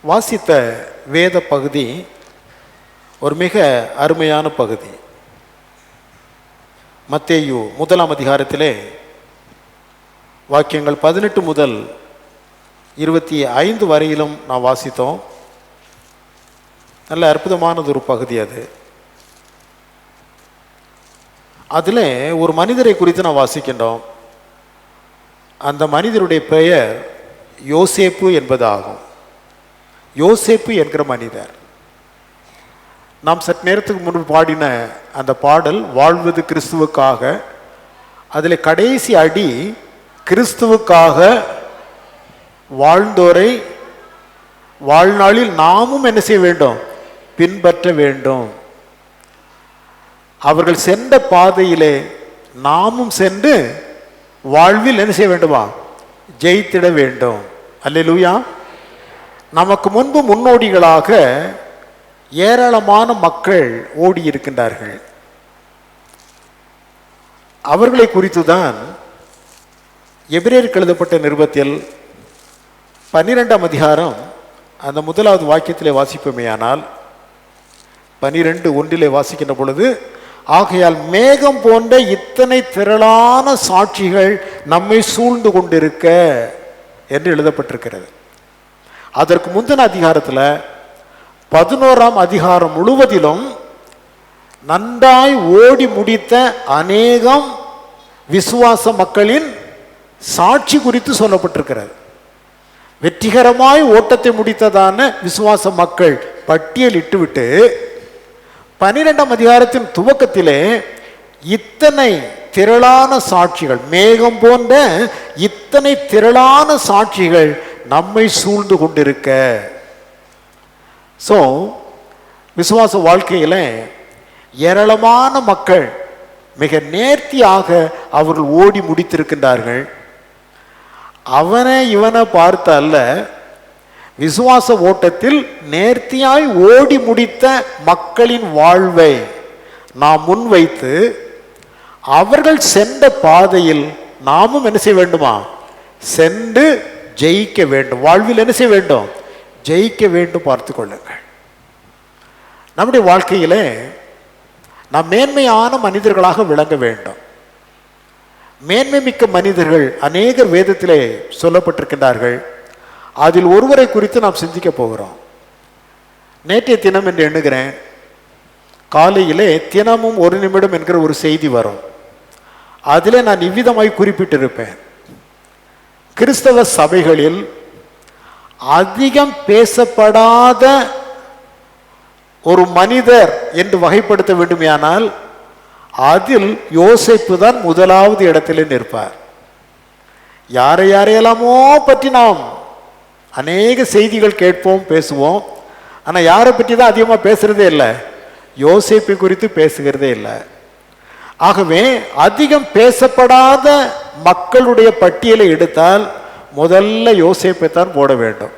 வாசித்த வேத பகுதி ஒரு மிக அருமையான பகுதி. மத்தேயு 1ஆம் அதிகாரத்திலே வாக்கியங்கள் 18 முதல் 25 வரையிலும் நான் வாசித்தோம். நல்ல அற்புதமானது ஒரு பகுதி அது. அதில் ஒரு மனிதரை குறித்து நான் வாசிக்கின்றோம். அந்த மனிதருடைய பெயர் யோசேப்பு என்பதாகும். யோசேப்பு என்கிற மனிதர். நாம் சற்று நேரத்துக்கு முன்பு பாடின அந்த பாடல் வாழ்வது கிறிஸ்துவுக்காக, அதில் கடைசி அடி கிறிஸ்துவுக்காக வாழ்ந்தோரை வாழ்நாளில் நாமும் என்ன செய்ய வேண்டும்? பின்பற்ற வேண்டும். அவர்கள் சென்ற பாதையிலே நாமும் சென்று வாழ்வில் என்ன செய்ய வேண்டுமா? ஜெயித்திட வேண்டும். அல்லேலூயா. நமக்கு முன்பு முன்னோடிகளாக ஏராளமான மக்கள் ஓடி இருக்கின்றார்கள். அவர்களை குறித்து தான் எபிரேயருக்கு எழுதப்பட்ட நிருபத்தில் 12ஆம் அதிகாரம் அந்த 1வது வாக்கியத்திலே வாசிப்போமேயானால் 12:1 வாசிக்கின்ற பொழுது, ஆகையால் மேகம் போன்ற இத்தனை திரளான சாட்சிகள் நம்மை சூழ்ந்து கொண்டிருக்க என்று எழுதப்பட்டிருக்கிறது. அதற்கு முந்தின அதிகாரத்தில் 11ஆம் அதிகாரம் முழுவதிலும் நன்றாய் ஓடி முடித்த அநேகம் விசுவாச மக்களின் சாட்சி குறித்து சொல்லப்பட்டிருக்கிறது. வெற்றிகரமாய் ஓட்டத்தை முடித்ததான விசுவாச மக்கள் பட்டியலிட்டு விட்டு 12ஆம் அதிகாரத்தின் துவக்கத்திலே இத்தனை திரளான சாட்சிகள், மேகம் போன்ற இத்தனை திரளான சாட்சிகள் நம்மை சூழ்ந்து கொண்டிருக்க. ஸோ விசுவாச வாழ்க்கையில் ஏராளமான மக்கள் மிக நேர்த்தியாக அவர்கள் ஓடி முடித்திருக்கின்றார்கள். அவனை இவனை பார்த்த அல்ல, விசுவாச ஓட்டத்தில் நேர்த்தியாய் ஓடி முடித்த மக்களின் வாழ்வை நாம் முன்வைத்து அவர்கள் சென்ற பாதையில் நாமும் என்ன செய்ய வேண்டுமா? சென்று ஜெயிக்க வேண்டும். வாழ்வில் என்ன செய்ய வேண்டும்? ஜெயிக்க வேண்டும். பார்த்து கொள்ளுங்கள். நம்முடைய வாழ்க்கையிலே நாம் மேன்மையான மனிதர்களாக விளங்க வேண்டும். மேன்மை மிக்க மனிதர்கள் அநேகர் வேதத்திலே சொல்லப்பட்டிருக்கின்றார்கள். அதில் ஒருவரை குறித்து நாம் சிந்திக்க போகிறோம். நேற்றைய தினம் என்று எண்ணுகிறேன், காலையிலே தினமும் 1 நிமிடம் என்கிற ஒரு செய்தி வரும். அதிலே நான் இவ்விதமாய் குறிப்பிட்டிருப்பேன், கிறிஸ்தவ சபைகளில் அதிகம் பேசப்படாத ஒரு மனிதர் என்று வகைப்படுத்த வேண்டுமையானால் அதில் யோசேப்பு தான் முதலாவது இடத்திலே நிற்பார். யாரையெல்லாமோ பற்றி நாம் அநேக செய்திகள் கேட்போம், பேசுவோம். ஆனால் யாரை பற்றி தான் அதிகமாக பேசுகிறதே இல்லை? யோசேப்பை குறித்து பேசுகிறதே இல்லை. ஆகவே அதிகம் பேசப்படாத மக்களுடைய பட்டியலை எடுத்தால் முதல்ல யோசேப்பை தான் போட வேண்டும்.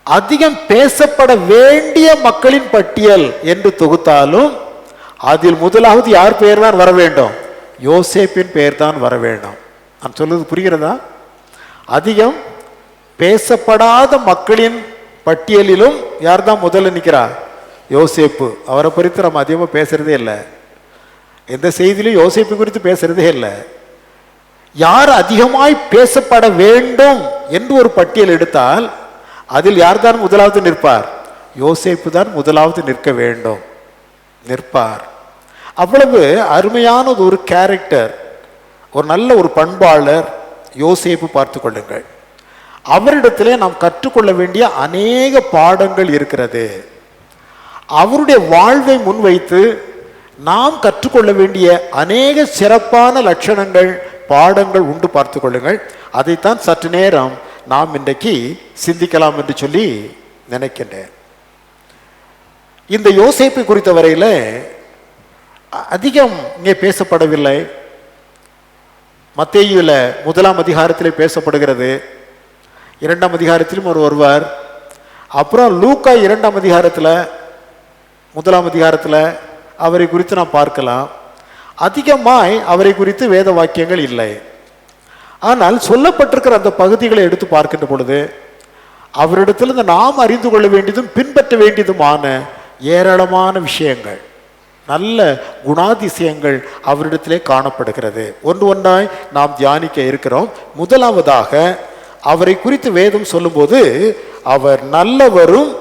அதிகம் பேசப்பட வேண்டிய மக்களின் பட்டியல் என்று தொகுத்தாலும் அதில் முதலாவது யார் பெயர் தான் வர வேண்டும்? யோசேப்பின் பெயர் தான் வர வேண்டும். நான் சொல்வது புரிகிறதா? அதிகம் பேசப்படாத மக்களின் பட்டியலிலும் யார் தான் முதல்ல நிற்கிறார்? யோசேப்பு. அவரை குறித்து நம்ம அதிகமாக பேசுறதே இல்லை. எந்த செய்தியிலும் யோசேப்பு குறித்து பேசுறதே இல்லை. யார் அதிகமாய் பேசப்பட வேண்டும் என்று ஒரு பட்டியல் எடுத்தால் அதில் யார் தான் முதலாவது நிற்பார்? யோசேப்பு தான் முதலாவது நிற்க வேண்டும், நிற்பார். அவ்வளவு அருமையான ஒரு கேரக்டர், ஒரு நல்ல ஒரு பண்பாளர் யோசேப்பு. பார்த்து கொள்ளுங்கள். அவரிடத்திலே நாம் கற்றுக்கொள்ள வேண்டிய அநேக பாடங்கள் இருக்கிறது. அவருடைய வாழ்வை முன்வைத்து நாம் கற்றுக்கொள்ள வேண்டிய அநேக சிறப்பான லட்சணங்கள், பாடங்கள் உண்டு. பார்த்து கொள்ளுங்கள். அதைத்தான் சற்று நேரம் நாம் இன்றைக்கு சிந்திக்கலாம் என்று சொல்லி நினைக்கின்றேன். இந்த யோசேப்பை குறித்த வரையில் அதிகம் இங்கே பேசப்படவில்லை. மத்தேயுல 1ஆம் அதிகாரத்திலே பேசப்படுகிறது, 2ஆம் அதிகாரத்திலும் வருவார். அப்புறம் லூக்கா 2ஆம் அதிகாரத்தில் 1ஆம் அதிகாரத்தில் அவரை குறித்து நாம் பார்க்கலாம். அதிகமாய் அவரை குறித்து வேத வாக்கியங்கள் இல்லை. ஆனால் சொல்லப்பட்டிருக்கிற அந்த பகுதிகளை எடுத்து பார்க்கின்ற பொழுது அவரிடத்திலிருந்து நாம் அறிந்து கொள்ள வேண்டியதும் பின்பற்ற வேண்டியதுமான ஏராளமான விஷயங்கள், நல்ல குணாதிசயங்கள் அவரிடத்திலே காணப்படுகிறது. ஒன்று ஒன்றாய் நாம் தியானிக்க இருக்கிறோம். முதலாவதாக அவரை குறித்து வேதம் சொல்லும்போது அவர் நல்லவரும்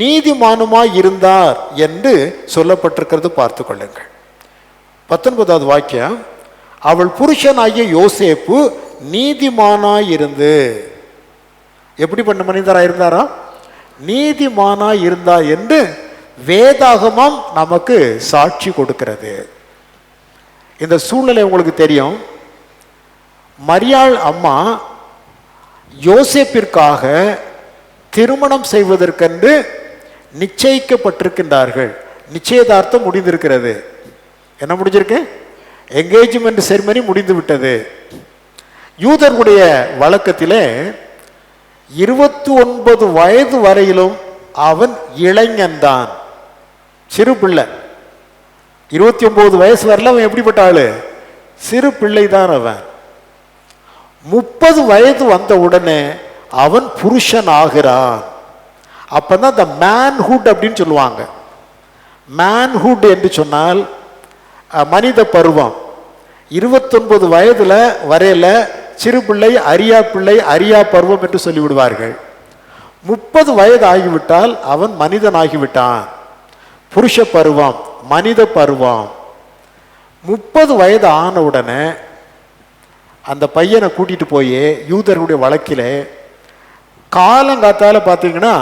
நீதிமானுமாய் இருந்தார் என்று சொல்லப்பட்டிருக்கிறது. பார்த்து கொள்ளுங்கள். 19வது வாக்கியம், அவள் புருஷனாகிய யோசேப்பு நீதிமானாய் இருந்து. எப்படி பண்ண மனிதராக இருந்தாரா? நீதிமானாய் இருந்தார் என்று வேதாகமம் நமக்கு சாட்சி கொடுக்கிறது. இந்த சூழ்நிலை உங்களுக்கு தெரியும். மரியாள் அம்மா யோசேப்பிற்காக திருமணம் செய்வதற்கென்று நிச்சயிக்கப்பட்டிருக்கின்றார்கள். நிச்சயதார்த்தம் முடிந்திருக்கிறது. என்ன முடிஞ்சிருக்கு? என்கேஜ்மெண்ட் செரிமனி முடிந்து விட்டது. யூதர்களுடைய வழக்கத்திலே 29 வயது வரையிலும் அவன் இளைஞன்தான், சிறு பிள்ளை. 29 வயசு வரல அவன் எப்படிப்பட்ட ஆளு? சிறு பிள்ளை தான் அவன். 30 வயது வந்த உடனே அவன் புருஷன் ஆகிறான். அப்பதான் இந்த மேன்ஹுட் அப்படின்னு சொல்லுவாங்க. மேன்ஹுட் என்று சொன்னால் மனித பருவம். 29 வயதுல வரையில சிறு பிள்ளை, அரியா பிள்ளை, அரியா பருவம் என்று சொல்லிவிடுவார்கள். 30 வயது ஆகிவிட்டால் அவன் மனிதன் ஆகிவிட்டான். புருஷ பருவம், மனித பருவம். 30 வயது ஆன உடனே அந்த பையனை கூட்டிட்டு போய் யூதர்களுடைய வழக்கில் காலங்காத்தால பார்த்தீங்கன்னா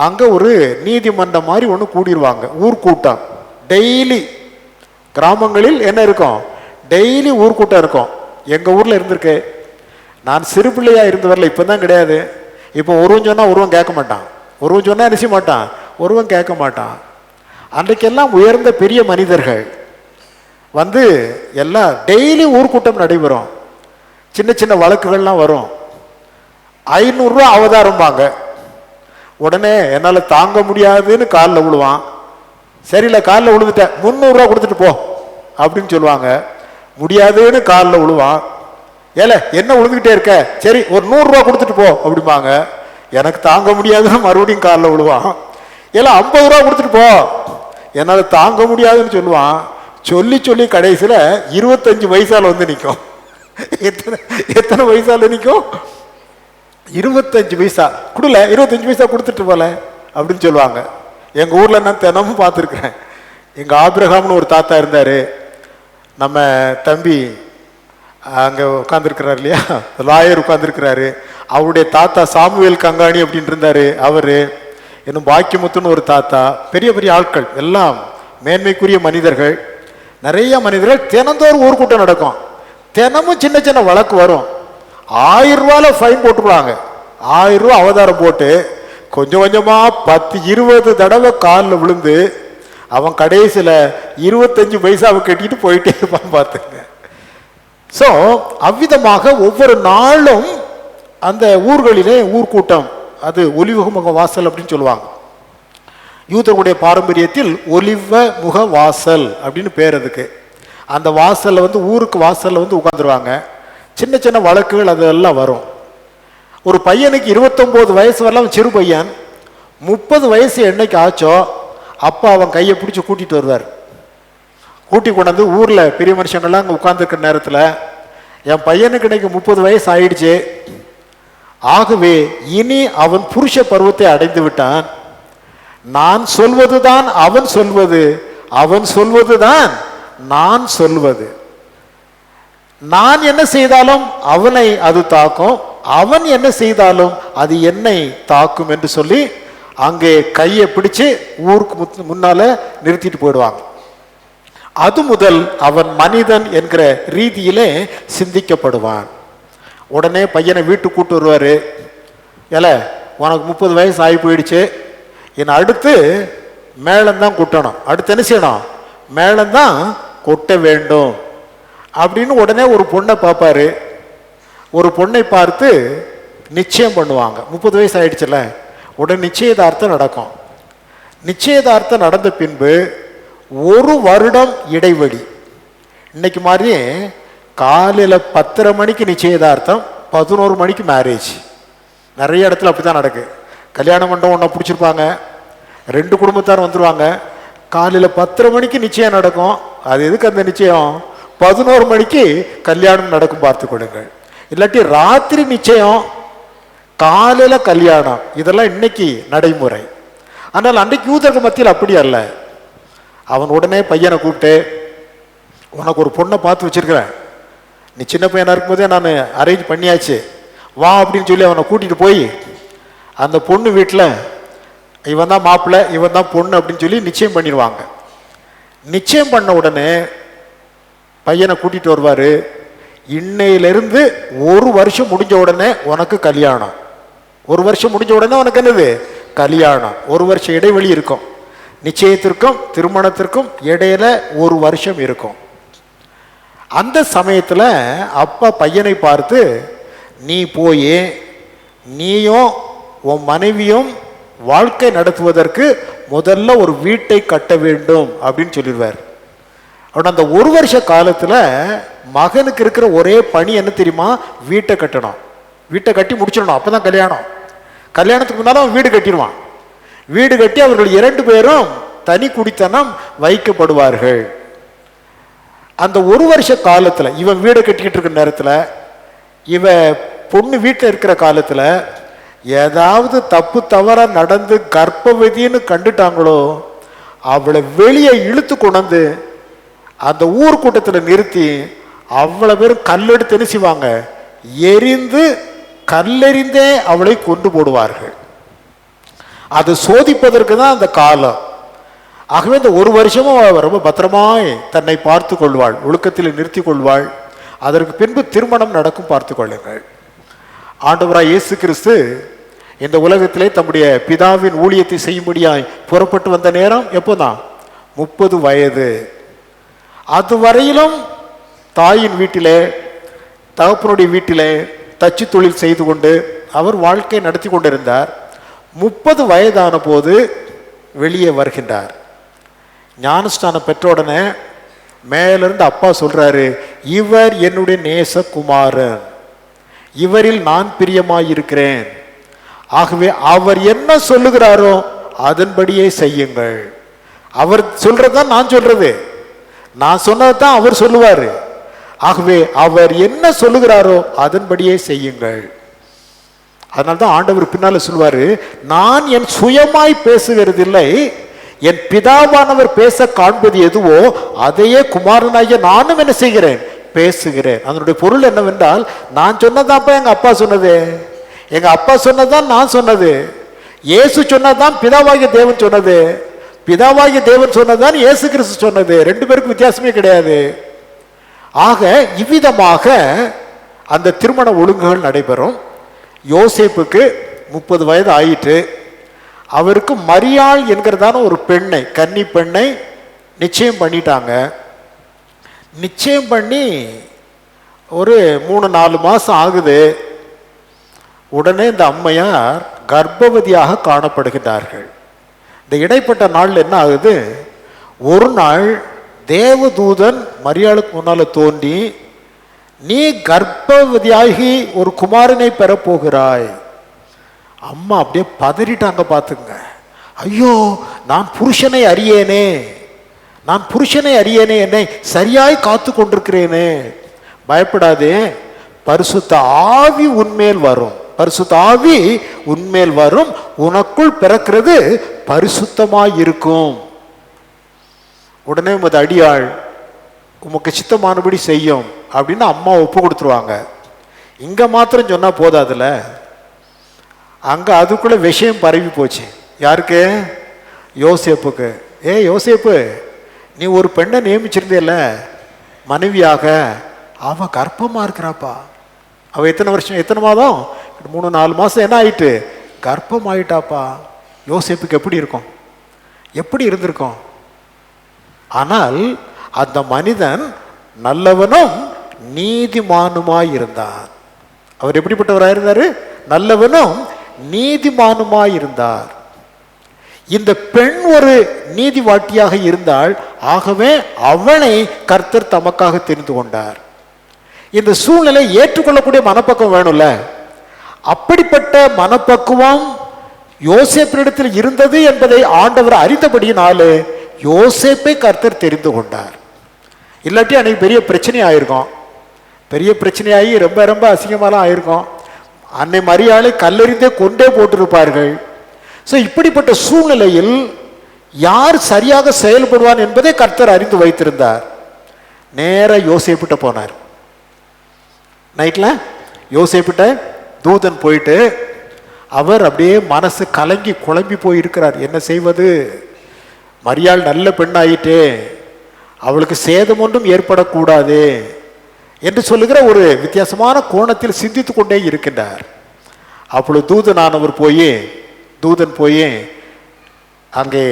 அங்கே ஒரு நீதிமன்றம் மாதிரி ஒன்று கூடிடுவாங்க. ஊர்க்கூட்டம் டெய்லி. கிராமங்களில் என்ன இருக்கும்? டெய்லி ஊர்க்கூட்டம் இருக்கும். எங்கள் ஊரில் இருந்திருக்கு. நான் சிறு பிள்ளையாக இருந்து வரல, இப்போ தான் கிடையாது. இப்போ ஒருவன் சொன்னால் ஒருவன் கேட்க மாட்டான், ஒருவன் சொன்னால் நினைச்ச மாட்டான், ஒருவன் கேட்க மாட்டான். அன்றைக்கெல்லாம் உயர்ந்த பெரிய மனிதர்கள் வந்து எல்லாம் டெய்லி ஊர்க்கூட்டம் நடைபெறும். சின்ன சின்ன வழக்குகள்லாம் வரும். 500 ரூபா அவதாரம்பாங்க. உடனே என்னால் தாங்க முடியாதுன்னு காலில் விழுவான். சரியில்லை, காலில் விழுந்துட்டேன், 300 ரூபா கொடுத்துட்டு போ அப்படின்னு சொல்லுவாங்க. முடியாதுன்னு காலில் விழுவான். ஏல என்ன விழுந்துக்கிட்டே இருக்க, சரி ஒரு 100 ரூபா கொடுத்துட்டு போ அப்படிம்பாங்க. எனக்கு தாங்க முடியாதுன்னு மறுபடியும் காலில் விழுவான். ஏல 50 ரூபா கொடுத்துட்டு போ, என்னால் தாங்க முடியாதுன்னு சொல்லுவான். சொல்லி சொல்லி கடைசியில் 25 வயசால் வந்து நிற்கும். எத்தனை வயசால நிற்கும்? 25 பைசா கொடுல, 25 பைசா கொடுத்துட்டு போல அப்படின்னு சொல்லுவாங்க. எங்கள் ஊரில் நான் தினமும் பார்த்துருக்குறேன். எங்கள் ஆபிரகாம்னு ஒரு தாத்தா இருந்தார். நம்ம தம்பி அங்கே உட்காந்துருக்கிறார் இல்லையா, லாயர் உட்காந்துருக்கிறாரு. அவருடைய தாத்தா சாமுவேல் கங்காணி அப்படின்னு இருந்தார். அவர் இன்னும் பாக்கியமுத்துன்னு ஒரு தாத்தா. பெரிய பெரிய ஆட்கள், எல்லாம் மேன்மைக்குரிய மனிதர்கள். நிறைய மனிதர்கள். தினந்தோறும் ஊர்க்கூட்டம் நடக்கும். தினமும் சின்ன சின்ன வழக்கு வரும். 1000 ரூபால ஃபைன் போட்டுருவாங்க. 1000 ரூபா அவதாரம் போட்டு கொஞ்சம் கொஞ்சமா 10-20 தடவை காலில் விழுந்து அவன் கடைசியில் 25 பைசாவை கட்டிட்டு போயிட்டே இருப்பான். பார்த்துங்க. ஸோ அவ்விதமாக ஒவ்வொரு நாளும் அந்த ஊர்களிலே ஊர்க்கூட்டம், அது ஒலிவ முக வாசல் அப்படின்னு சொல்லுவாங்க. யூதர்களுடைய பாரம்பரியத்தில் ஒலிவ முக வாசல் அப்படின்னு பேர் அதுக்கு. அந்த வாசலில் வந்து ஊருக்கு வாசலில் வந்து உட்காந்துருவாங்க. சின்ன சின்ன வழக்குகள் அதெல்லாம் வரும். ஒரு பையனுக்கு 29 வயசு வரலாம், சிறு பையன். 30 வயசு என்னைக்கு ஆச்சோ அப்போ அவன் கையை பிடிச்சி கூட்டிகிட்டு வருவார். கூட்டி கொண்டாந்து ஊரில் பெரிய மனுஷங்கள்லாம் அங்கே உட்காந்துருக்கிற நேரத்தில், என் பையனுக்கு இன்னைக்கு 30 வயசு ஆயிடுச்சு, ஆகவே இனி அவன் புருஷ பருவத்தை அடைந்து விட்டான், நான் சொல்வது தான் அவன் சொல்வது, அவன் சொல்வது தான் நான் சொல்வது, நான் என்ன செய்தாலும் அவனை அது தாக்கும், அவன் என்ன செய்தாலும் அது என்னை தாக்கும் என்று சொல்லி அங்கே கையை பிடிச்சு ஊருக்கு முன்னால நிறுத்திட்டு போயிடுவாங்க. அது முதல் அவன் மனிதன் என்கிற ரீதியிலே சிந்திக்கப்படுவான். உடனே பையனை வீட்டுக்கு கூட்டு வருவாரு. ஏல உனக்கு 30 வயசு ஆகி போயிடுச்சு, என்னை அடுத்து மேளம்தான் கொட்டணும், அடுத்து என்ன செய்யணும், மேளம்தான் கொட்ட வேண்டும் அப்படின்னு உடனே ஒரு பொண்ணை பார்ப்பாரு. ஒரு பொண்ணை பார்த்து நிச்சயம் பண்ணுவாங்க. 30 வயசு ஆயிடுச்சுல, உடனே நிச்சயதார்த்தம் நடக்கும். நிச்சயதார்த்தம் நடந்த பின்பு 1 வருடம் இடைவெளி. இன்னைக்கு மாதிரியே காலையில் 10:30 மணிக்கு நிச்சயதார்த்தம், 11 மணிக்கு மேரேஜ். நிறைய இடத்துல அப்படி தான் நடக்கு. கல்யாண மண்டபம் ஒன்றை பிடிச்சிருப்பாங்க, 2 குடும்பத்தார் வந்துடுவாங்க. காலையில் 10:30 மணிக்கு நிச்சயம் நடக்கும். அது எதுக்கு அந்த நிச்சயம்? 11 மணிக்கு கல்யாணம் நடக்கும், பார்த்து கொடுங்கள். இல்லாட்டி ராத்திரி நிச்சயம், காலையில் கல்யாணம். இதெல்லாம் இன்னைக்கு நடைமுறை. ஆனால் அன்றைக்கு யூதர்கள் மத்தியில் அப்படி அல்ல. அவன் உடனே பையனை கூப்பிட்டு, உனக்கு ஒரு பொண்ணை பார்த்து வச்சிருக்கிறேன், நீ சின்ன பையனாக இருக்கும்போதே நான் அரேஞ்ச் பண்ணியாச்சு, வா அப்படின்னு சொல்லி அவனை கூட்டிகிட்டு போய் அந்த பொண்ணு வீட்டில் இவன் தான் மாப்பிள்ளை, இவன் தான் பொண்ணு அப்படின்னு சொல்லி நிச்சயம் பண்ணிடுவாங்க. நிச்சயம் பண்ண உடனே பையனை கூட்டிகிட்டு வருவார். இன்னையிலிருந்து 1 வருஷம் முடிஞ்ச உடனே உனக்கு கல்யாணம். 1 வருஷம் முடிஞ்ச உடனே உனக்கு என்னது? கல்யாணம். 1 வருஷம் இடைவெளி இருக்கும். நிச்சயத்திற்கும் திருமணத்திற்கும் இடையில 1 வருஷம் இருக்கும். அந்த சமயத்தில் அப்பா பையனை பார்த்து, நீ போய் நீயும் உன் மனைவியும் வாழ்க்கை நடத்துவதற்கு முதல்ல ஒரு வீட்டை கட்ட வேண்டும் அப்படின்னு சொல்லிடுவார். அவன் அந்த 1 வருஷ காலத்தில் மகனுக்கு இருக்கிற ஒரே பணி என்ன தெரியுமா? வீட்டை கட்டணும். வீட்டை கட்டி முடிச்சிடணும், அப்போ தான் கல்யாணம். கல்யாணத்துக்கு முன்னால் அவன் வீடு கட்டிடுவான். வீடு கட்டி அவர்கள் 2 பேரும் தனி குடித்தனம் வைக்கப்படுவார்கள். அந்த 1 வருஷ காலத்தில் இவன் வீடை கட்டிக்கிட்டு இருக்கிற நேரத்தில், இவ பொண்ணு வீட்டில் இருக்கிற காலத்தில் ஏதாவது தப்பு தவறாக நடந்து கர்ப்பவதின்னு கண்டுட்டாங்களோ அவளை வெளியே இழுத்து கொண்டு அந்த ஊர் கூட்டத்தில் நிறுத்தி அவ்வளோ பேரும் கல்லெடுத்து என்ன செய்வாங்க? எரிந்து கல்லெறிந்தே அவளை கொண்டு போடுவார்கள். அது சோதிப்பதற்கு தான் அந்த காலம். ஆகவே இந்த 1 வருஷமும் ரொம்ப பத்திரமாய் தன்னை பார்த்து கொள்வாள், ஒழுக்கத்தில் நிறுத்தி கொள்வாள். அதற்கு பின்பு திருமணம் நடக்கும், பார்த்து கொள்ளுங்கள். ஆண்டவராய் இயேசு கிறிஸ்து இந்த உலகத்திலே தம்முடைய பிதாவின் ஊழியத்தை செய்யும்படியாய் புறப்பட்டு வந்த நேரம் எப்போதான்? 30 வயது. அதுவரையிலும் தாயின் வீட்டிலே தகப்பனுடைய வீட்டிலே தச்சு தொழில் செய்து கொண்டு அவர் வாழ்க்கை நடத்தி கொண்டிருந்தார். 30 வயதான போது வெளியே வருகின்றார். ஞானஸ்தானம் பெற்ற உடனே மேலிருந்து அப்பா சொல்றாரு, இவர் என்னுடைய நேசகுமாரன், இவரில் நான் பிரியமாயிருக்கிறேன். ஆகவே அவர் என்ன சொல்லுகிறாரோ அதன்படியே செய்யுங்கள். அவர் சொல்றதுதான் நான் சொல்றது, நான் சொன்னதான் அவர் சொல்லுவாரு. ஆகவே அவர் என்ன சொல்லுகிறாரோ அதன்படியே செய்யுங்கள். அதனால்தான் ஆண்டவர் பின்னால சொல்வாரு, நான் என் சுயமாய் பேசுகிறதில்லை, என் பிதாவானவர் பேச காண்பது எதுவோ அதையே குமாரனாகிய நானும் என்ன செய்கிறேன்? பேசுகிறேன். அதனுடைய பொருள் என்னவென்றால், நான் சொன்னதான்ப்பா எங்க அப்பா சொன்னது, எங்க அப்பா சொன்னதான் நான் சொன்னது, இயேசு சொன்னதான் பிதாவாகிய தேவன் சொன்னது, பிதாவாகிய தேவன் சொன்னதான் இயேசு கிறிஸ்து சொன்னது. 2 பேருக்கும் வித்தியாசமே கிடையாது. ஆக இவ்விதமாக அந்த திருமண ஒழுங்குகள் நடைபெறும். யோசேப்புக்கு 30 வயது ஆயிற்று. அவருக்கு மரியாள் என்கிறதான ஒரு பெண்ணை, கன்னி பெண்ணை நிச்சயம் பண்ணிட்டாங்க. நிச்சயம் பண்ணி ஒரு 3-4 மாதம் ஆகுது. உடனே இந்த அம்மையார் கர்ப்பவதியாக காணப்படுகிறார்கள். இந்த இடைப்பட்ட நாள் என்ன ஆகுது? ஒரு நாள் தேவதூதன் மரியாளுக்கு முன்னால தோன்றி, நீ கர்ப்பவதியாகி ஒரு குமாரனை பெறப்போகிறாய். அம்மா அப்படியே பதறிட்டாங்க, பார்த்துங்க. ஐயோ, நான் புருஷனை அறியேனே, நான் புருஷனை அறியேனே, என்னை சரியாய் காத்து கொண்டிருக்கிறேனே. பயப்படாதே, பரிசுத்த ஆவி உன்மேல் வரும், பரிசுத்த ஆவி உன்மேல் வரும், உனக்குள் பிறக்கிறது பரிசுத்தமாய் இருக்கும். உடனே உமது அடியாள் உமக்கு சித்தமானபடி செய்யும் அப்படின்னு அம்மா ஒப்பு கொடுத்துருவாங்க. இங்க மாத்திரம் சொன்னா போதாதுல, அங்க அதுக்குள்ள விஷயம் பரவி போச்சு. யாருக்கு? யோசேப்புக்கு. யோசேப்பு, நீ ஒரு பெண்ணை நியமிச்சிருந்தேல மனைவியாக, அவ கர்ப்பமா இருக்கிறாப்பா. அவ எத்தனை வருஷம், எத்தனை மாதம்? 3-4 மாசம் என்ன ஆயிட்டு? கர்ப்பம் ஆயிட்டாப்பா. யோசேப்புக்கு எப்படி இருக்கும்? எப்படி இருந்திருக்கும்? ஆனால் அந்த மனிதன் நல்லவனும் நீதிமானுமாய் இருந்தார். அவர் எப்படிப்பட்டவராக இருந்தாரு? நல்லவனும் நீதிமானுமாய் இருந்தார். இந்த பெண் ஒரு நீதிவாட்டியாக இருந்தால், ஆகவே அவனை கர்த்தர் தமக்காக தெரிந்து கொண்டார். இந்த சூழ்நிலை ஏற்றுக்கொள்ளக்கூடிய மனப்பக்கம் வேணும்ல. அப்படிப்பட்ட மனப்பக்குவம் யோசேப்பினிடத்தில் இருந்தது என்பதை ஆண்டவர் அறிந்தபடியினாலே யோசேப்பை கர்த்தர் தெரிந்து கொண்டார். இல்லாட்டி அன்னைக்கு பெரிய பிரச்சனை ஆயிருக்கும். பெரிய பிரச்சனையாகி ரொம்ப ரொம்ப அசிங்கமாலாம் ஆயிருக்கும். அன்னை மரியாளை கல்லெறிந்தே கொண்டே போட்டிருப்பார்கள். ஸோ இப்படிப்பட்ட சூழ்நிலையில் யார் சரியாக செயல்படுவான் என்பதை கர்த்தர் அறிந்து வைத்திருந்தார். நேர யோசேப்பிட்ட போனார். நைட்ல யோசேப்பிட்ட தூதன் போயிட்டு அவர் அப்படியே மனசு கலங்கி குழம்பி போயிருக்கிறார். என்ன செய்வது, மரியாள் நல்ல பெண்ணாயிட்டே, அவளுக்கு சேதம் ஒன்றும் ஏற்படக்கூடாது என்று சொல்லுகிற ஒரு வித்தியாசமான கோணத்தில் சிந்தித்து கொண்டே இருக்கின்றார். அப்பொழுது தூதன் போய் அங்கே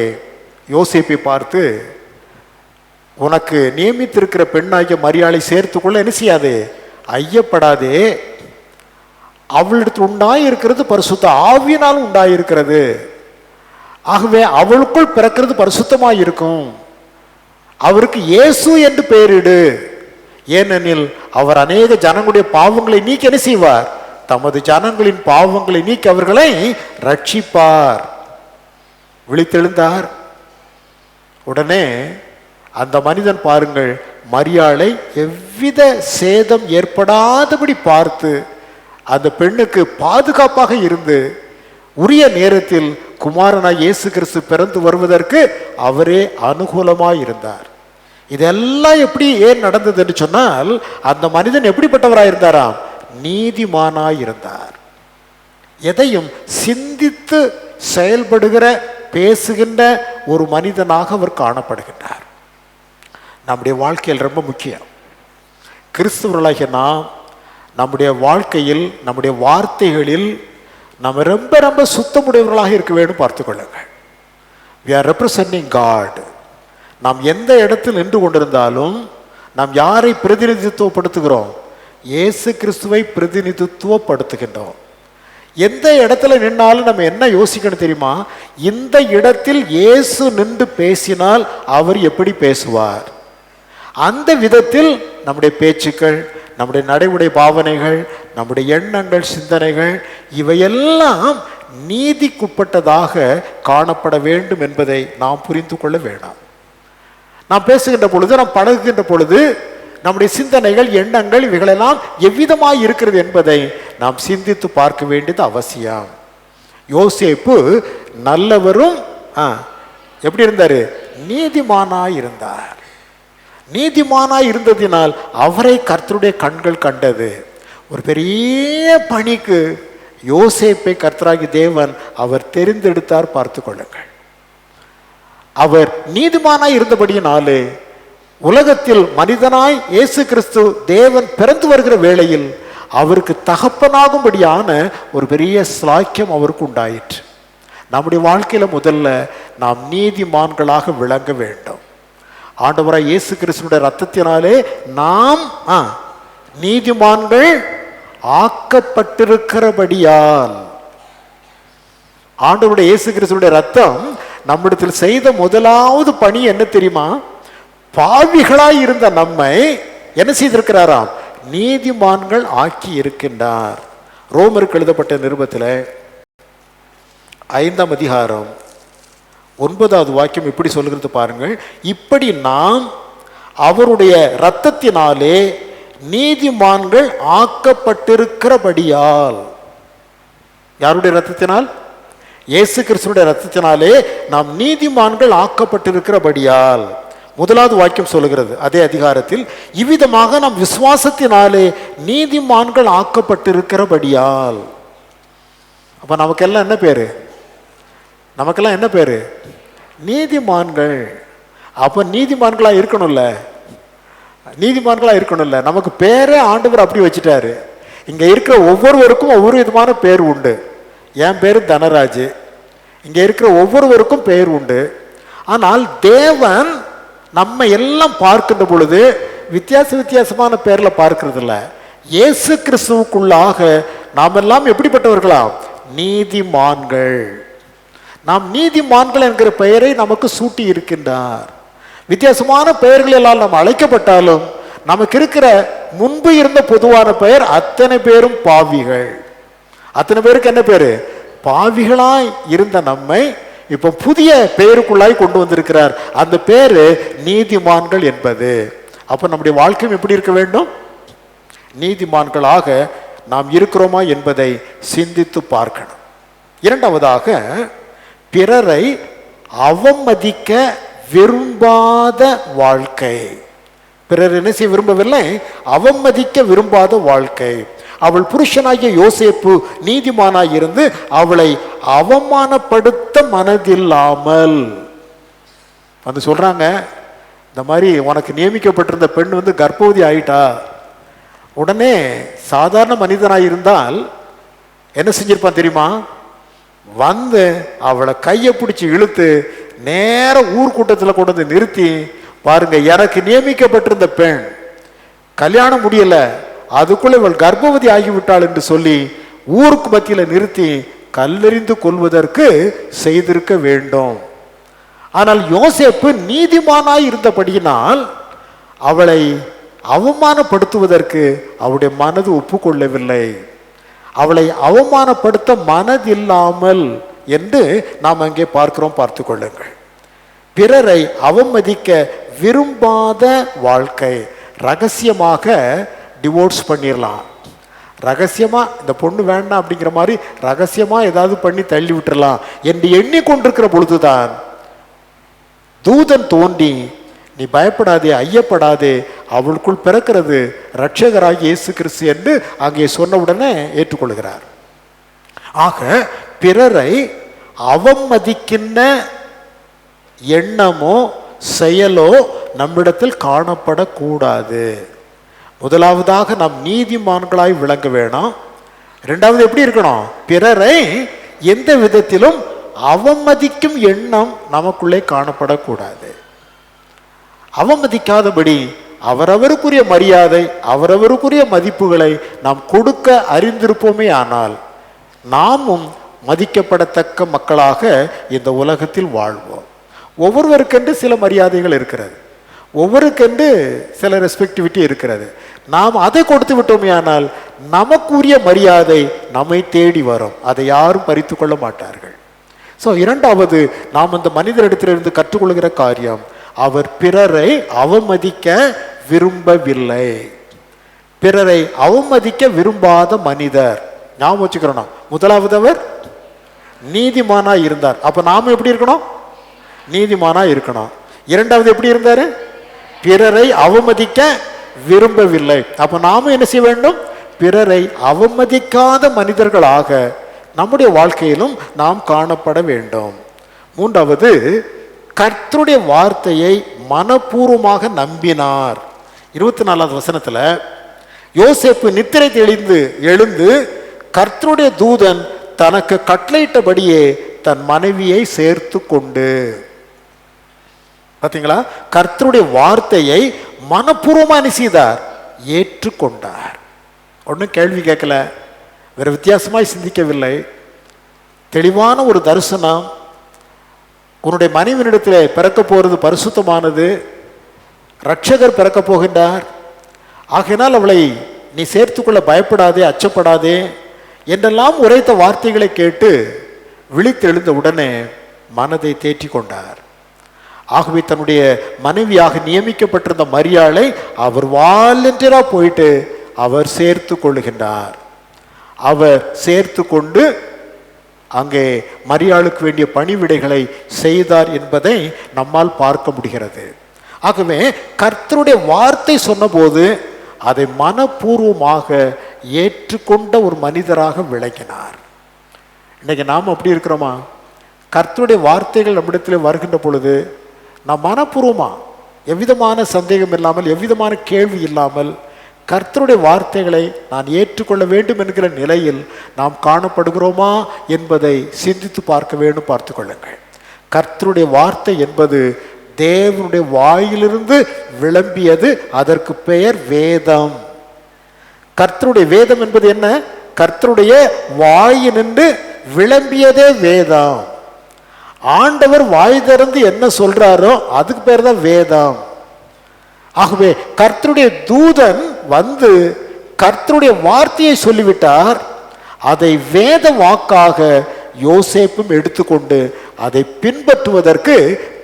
யோசேப்பை பார்த்து, உனக்கு நியமித்திருக்கிற பெண்ணாகிய மரியாளை சேர்த்துக்கொள்ள என்ன செய்யாதே, ஐயப்படாதே, அவளிடத்தில் உண்டாயிருக்கிறது பரிசுத்த ஆவியினால் உண்டாயிருக்கிறது, ஆகவே அவளுக்குள் பிறக்கிறது பரிசுத்தமாய் இருக்கும், அவருக்கு இயேசு என்று பெயரிடு, ஏனெனில் அவர் அநேக ஜனங்களுடைய பாவங்களை நீக்கி என்ன செய்வார், தமது ஜனங்களின் பாவங்களை நீக்கி அவர்களை ரட்சிப்பார். விழித்தெழுந்தார். உடனே அந்த மனிதன் பாருங்கள், மரியாளை எவ்வித சேதம் ஏற்படாதபடி பார்த்து அந்த பெண்ணுக்கு பாதுகாப்பாக இருந்து உரிய நேரத்தில் குமாரனாய் இயேசு கிறிஸ்து பிறந்து வருவதற்கு அவரே அனுகூலமாய் இருந்தார். இதெல்லாம் எப்படி ஏன் நடந்தது என்று சொன்னால், அந்த மனிதன் எப்படிப்பட்டவராய் இருந்தாராம், நீதிமானாய் இருந்தார். எதையும் சிந்தித்து செயல்படுகிற பேசுகின்ற ஒரு மனிதனாக அவர் காணப்படுகின்றார். நம்முடைய வாழ்க்கையில் ரொம்ப முக்கியம். கிறிஸ்துவர்களாகிய நாம் நம்முடைய வாழ்க்கையில் நம்முடைய வார்த்தைகளில் நம்ம ரொம்ப ரொம்ப சுத்தமுடையவர்களாக இருக்க வேண்டும். பார்த்து கொள்ளுங்கள். we are representing God. நாம் எந்த இடத்தில் நின்று கொண்டிருந்தாலும் நாம் யாரை பிரதிநிதித்துவப்படுத்துகிறோம், இயேசு கிறிஸ்துவை பிரதிநிதித்துவப்படுத்துகின்றோம். எந்த இடத்துல நின்னாலும் நம்ம என்ன யோசிக்கணும் தெரியுமா, இந்த இடத்தில் இயேசு நின்று பேசினால் அவர் எப்படி பேசுவார், அந்த விதத்தில் நம்முடைய பேச்சுக்கள், நம்முடைய நடைமுறை பாவனைகள், நம்முடைய எண்ணங்கள், சிந்தனைகள் இவையெல்லாம் நீதிக்குட்பட்டதாக காணப்பட வேண்டும் என்பதை நாம் புரிந்து கொள்ள வேண்டாம். நாம் பேசுகின்ற பொழுது, நாம் பழகுகின்ற பொழுது நம்முடைய சிந்தனைகள், எண்ணங்கள் இவைகளெல்லாம் எவ்விதமாய் இருக்கிறது என்பதை நாம் சிந்தித்து பார்க்க வேண்டியது அவசியம். யோசேப்பு நல்லவரும் எப்படி இருந்தாரு, நீதிமானாய் இருந்தார். நீதிமானாய் இருந்ததினால் அவரை கர்த்தருடைய கண்கள் கண்டது. ஒரு பெரிய பணிக்கு யோசேப்பை கர்த்தராகி தேவன் அவர் தெரிந்தெடுத்தார். பார்த்து கொள்ளுங்கள். அவர் நீதிமானாய் இருந்தபடியினாலே உலகத்தில் மனிதனாய் இயேசு கிறிஸ்து தேவன் பிறந்து வருகிற வேளையில் அவருக்கு தகப்பனாகும்படியான ஒரு பெரிய ஸ்லாக்கியம் அவருக்கு உண்டாயிற்று. நம்முடைய வாழ்க்கையில முதல்ல நாம் நீதிமான்களாக விளங்க வேண்டும். ஆண்டவராய் இயேசு கிறிஸ்துடைய ரத்தத்தினாலே நாம் நீதிமான்கள் ஆக்கப்பட்டிருக்கிறபடியால், ஆண்டவருடைய இயேசு கிறிஸ்துடைய ரத்தம் நம்மிடத்தில் செய்த முதலாவது பணி என்ன தெரியுமா, பாவிகளாய் இருந்த நம்மை என்ன செய்திருக்கிறாராம், நீதிமான்கள் ஆக்கி இருக்கின்றார். ரோமருக்கு எழுதப்பட்ட நிருபத்தில் 5ஆம் அதிகாரம் 9வது வாக்கியம் இப்படி சொல்லுகிறது பாருங்கள். இப்படி நாம் அவருடைய இரத்தத்தினாலே நீதிமான்கள் ஆக்கப்பட்டிருக்கிறபடியால், யாருடைய இரத்தத்தினால், இயேசு கிறிஸ்துடைய இரத்தத்தினாலே நாம் நீதிமான்கள் ஆக்கப்பட்டிருக்கிறபடியால். முதலாவது வாக்கியம் சொல்லுகிறது அதே அதிகாரத்தில், இவ்விதமாக நாம் விசுவாசத்தினாலே நீதிமான்கள் ஆக்கப்பட்டிருக்கிறபடியால். அப்ப நமக்கெல்லாம் என்ன பேரு, நமக்கெல்லாம் என்ன பேரு, நீதிமான்கள். அப்ப நீதிமான்களா இருக்கணும்ல, நீதிமான்களா இருக்கணும்ல. நமக்கு பேரே ஆண்டவர் அப்படி வச்சுட்டாரு. இங்க இருக்கிற ஒவ்வொருவருக்கும் ஒவ்வொரு விதமான பேர் உண்டு. என் பேரு தனராஜ், இங்க இருக்கிற ஒவ்வொருவருக்கும் பெயர் உண்டு. ஆனால் தேவன் நம்ம எல்லாம் பார்க்கின்ற பொழுது வித்தியாசமான பேர்ல பார்க்கிறது இல்ல. இயேசு கிறிஸ்துவுக்குள்ளாக நாம் எல்லாம் எப்படிப்பட்டவர்களாம், நீதிமான்கள். நாம் நீதிமான்கள் என்கிற பெயரை நமக்கு சூட்டி இருக்கின்றார். வித்தியாசமான பெயர்களெல்லாம் நாம் அழைக்கப்பட்டாலும் நமக்கு இருக்கிற முன்பு இருந்த பொதுவான பெயர் அத்தனை பேரும் பாவிகள். அத்தனை பேருக்கு என்ன பேரு? பாவிகளாய் இருந்த நம்மை இப்ப புதிய பெயருக்குள்ளாய் கொண்டு வந்திருக்கிறார். அந்த பேரு நீதிமான்கள் என்பது. அப்ப நம்முடைய வாழ்க்கையும் எப்படி இருக்க வேண்டும்? நீதிமான்களாக நாம் இருக்கிறோமா என்பதை சிந்தித்து பார்க்கணும். இரண்டாவதாக, பிறரை அவமதிக்க விரும்பாத வாழ்க்கை. பிறர் என்ன செய்ய விரும்பவில்லை? அவமதிக்க விரும்பாத வாழ்க்கை. அவள் புருஷனாகிய யோசேப்பு நீதிமானாய் இருந்து அவளை அவமானப்படுத்த மனதில்லாமல் வந்து சொல்றாங்க, இந்த மாதிரி உனக்கு நியமிக்கப்பட்டிருந்த பெண் வந்து கர்ப்பவதி ஆயிட்டா. உடனே சாதாரண மனிதனாய் இருந்தால் என்ன செஞ்சிருப்பான் தெரியுமா? வந்து அவளை கையை பிடிச்சி இழுத்து நேர ஊர்கூட்டத்தில் கொண்டு வந்து நிறுத்தி, பாருங்க, எனக்கு நியமிக்கப்பட்டிருந்த பெண் கல்யாணம் முடியல, அதுக்குள்ள இவள் கர்ப்பவதி ஆகிவிட்டாள் என்று சொல்லி ஊருக்கு மத்தியில் நிறுத்தி கல்லெறிந்து கொள்வதற்கு செய்திருக்க வேண்டும். ஆனால் யோசேப்பு நீதிமானாய் இருந்தபடியினால் அவளை அவமானப்படுத்துவதற்கு அவருடைய மனது ஒப்புக்கொள்ளவில்லை. அவளை அவமானப்படுத்த மனதில்லாமல் என்று நாம் அங்கே பார்க்கிறோம். பார்த்து கொள்ளுங்கள். பிறரை அவமதிக்க விரும்பாத வாழ்க்கை. ரகசியமாக டிவோர்ஸ் பண்ணிடலாம், ரகசியமா இந்த பொண்ணு வேண்டாம் அப்படிங்கிற மாதிரி ரகசியமா ஏதாவது பண்ணி தள்ளி விட்டுறலாம் என்று எண்ணிக்கொண்டிருக்கிற பொழுதுதான் தூதன் தோன்றி, நீ பயப்படாதே, ஐயப்படாதே, அவளுக்குள் பிறக்கிறது இரட்சகராகிய இயேசு கிறிஸ்து என்று அங்கே சொன்ன உடனே ஏற்றுக்கொள்கிறார். ஆக பிறரை அவமதிக்கின்ற எண்ணமோ செயலோ நம்மிடத்தில் காணப்படக்கூடாது. முதலாவதாக நாம் நீதிமான்களாய் விளங்க வேணும். இரண்டாவது எப்படி இருக்கணும்? பிறரை எந்த விதத்திலும் அவமதிக்கும் எண்ணம் நமக்குள்ளே காணப்படக்கூடாது. அவமதிக்காதபடி அவரவருக்குரிய மரியாதை, அவரவருக்குரிய மதிப்புகளை நாம் கொடுக்க அறிந்திருப்போமே ஆனால் நாமும் மதிக்கப்படத்தக்க மக்களாக இந்த உலகத்தில் வாழ்வோம். ஒவ்வொருவருக்கென்று சில மரியாதைகள் இருக்கிறது, ஒவ்வொருக்கென்று சில ரெஸ்பெக்டிவிட்டி இருக்கிறது. நாம் அதை கொடுத்து விட்டோமே ஆனால் நமக்குரிய மரியாதை நம்மை தேடி வரும், அதை யாரும் பறித்து கொள்ள மாட்டார்கள். ஸோ இரண்டாவது, நாம் அந்த மனிதரிடத்திலிருந்து கற்றுக்கொள்கிற காரியம், அவர் பிறரை அவமதிக்க விரும்பவில்லை. பிறரை அவமதிக்க விரும்பாத மனிதர். ஞாபகம் வச்சுக்கிறோம், முதலாவது அவர் நீதிமானா இருந்தார். அப்ப நாம எப்படி இருக்கணும்? நீதிமானா இருக்கணும். இரண்டாவது எப்படி இருந்தாரு? பிறரை அவமதிக்க விரும்பவில்லை. அப்ப நாம என்ன செய்ய வேண்டும்? பிறரை அவமதிக்காத மனிதர்களாக நம்முடைய வாழ்க்கையிலும் நாம் காணப்பட வேண்டும். மூன்றாவது, கர்த்தருடைய வார்த்தையை மனப்பூர்வமாக நம்பினார். 24வது வசனத்துல, யோசேப்பு நித்திரை தெளிந்து எழுந்து கர்த்தருடைய தூதன் தனக்கு கட்டளையிட்டபடியே தன் மனைவியை சேர்த்து கொண்டு. பார்த்தீங்களா? கர்த்தருடைய வார்த்தையை மனப்பூர்வமா என்ன செய்தார்? ஏற்றுக்கொண்டார். ஒன்றும் கேள்வி கேட்கல, வேற வித்தியாசமாய் சிந்திக்கவில்லை. தெளிவான ஒரு தரிசனம். உன்னுடைய மனைவியிடத்தில் பிறக்க போறது பரிசுத்தமானது, இரட்சகர் பிறக்க போகின்றார், ஆகையினால் அவளை நீ சேர்த்துக்கொள்ள பயப்படாதே, அச்சப்படாதே என்றெல்லாம் உரைத்த வார்த்தைகளை கேட்டு விழித்தெழுந்த உடனே மனதை தேற்றி கொண்டார். ஆகவே தன்னுடைய மனைவியாக நியமிக்கப்பட்டிருந்த மரியாளை அவர் வாலண்டியரா போயிட்டு அவர் சேர்த்து கொள்ளுகின்றார். அவர் சேர்த்து கொண்டு அங்கே மரியாளுக்கு வேண்டிய பணிவிடைகளை செய்தார் என்பதை நம்மால் பார்க்க முடிகிறது. ஆகவே கர்த்தருடைய வார்த்தை சொன்னபோது அதை மனப்பூர்வமாக ஏற்றுக்கொண்ட ஒரு மனிதராக விளங்கினார். இன்னைக்கு நாம் அப்படி இருக்கிறோமா? கர்த்தருடைய வார்த்தைகள் நம்மிடத்தில் வருகின்ற பொழுது நாம் மனப்பூர்வமா, எவ்விதமான சந்தேகம் இல்லாமல், எவ்விதமான கேள்வி இல்லாமல் கர்த்தருடைய வார்த்தைகளை நான் ஏற்றுக்கொள்ள வேண்டும் என்கிற நிலையில் நாம் காணப்படுகிறோமா என்பதை சிந்தித்து பார்க்க வேண்டும். பார்த்து கொள்ளுங்கள். கர்த்தருடைய வார்த்தை என்பது தேவனுடைய வாயிலிருந்து விளம்பியது. அதற்கு பெயர் வேதம். கர்த்தருடைய வேதம் என்பது என்ன? கர்த்தருடைய வாயினின்று விளம்பியதே வேதம். ஆண்டவர் வாய் திறந்து என்ன சொல்றாரோ அதுக்கு பேர் தான் வேதம். ஆகவே கர்த்தருடைய தூதன் வந்து கர்த்தருடைய வார்த்தையை சொல்லிவிட்டார். அதை வேத வாக்காக யோசேப்பும் எடுத்துக்கொண்டு அதை பின்பற்றுவதற்கு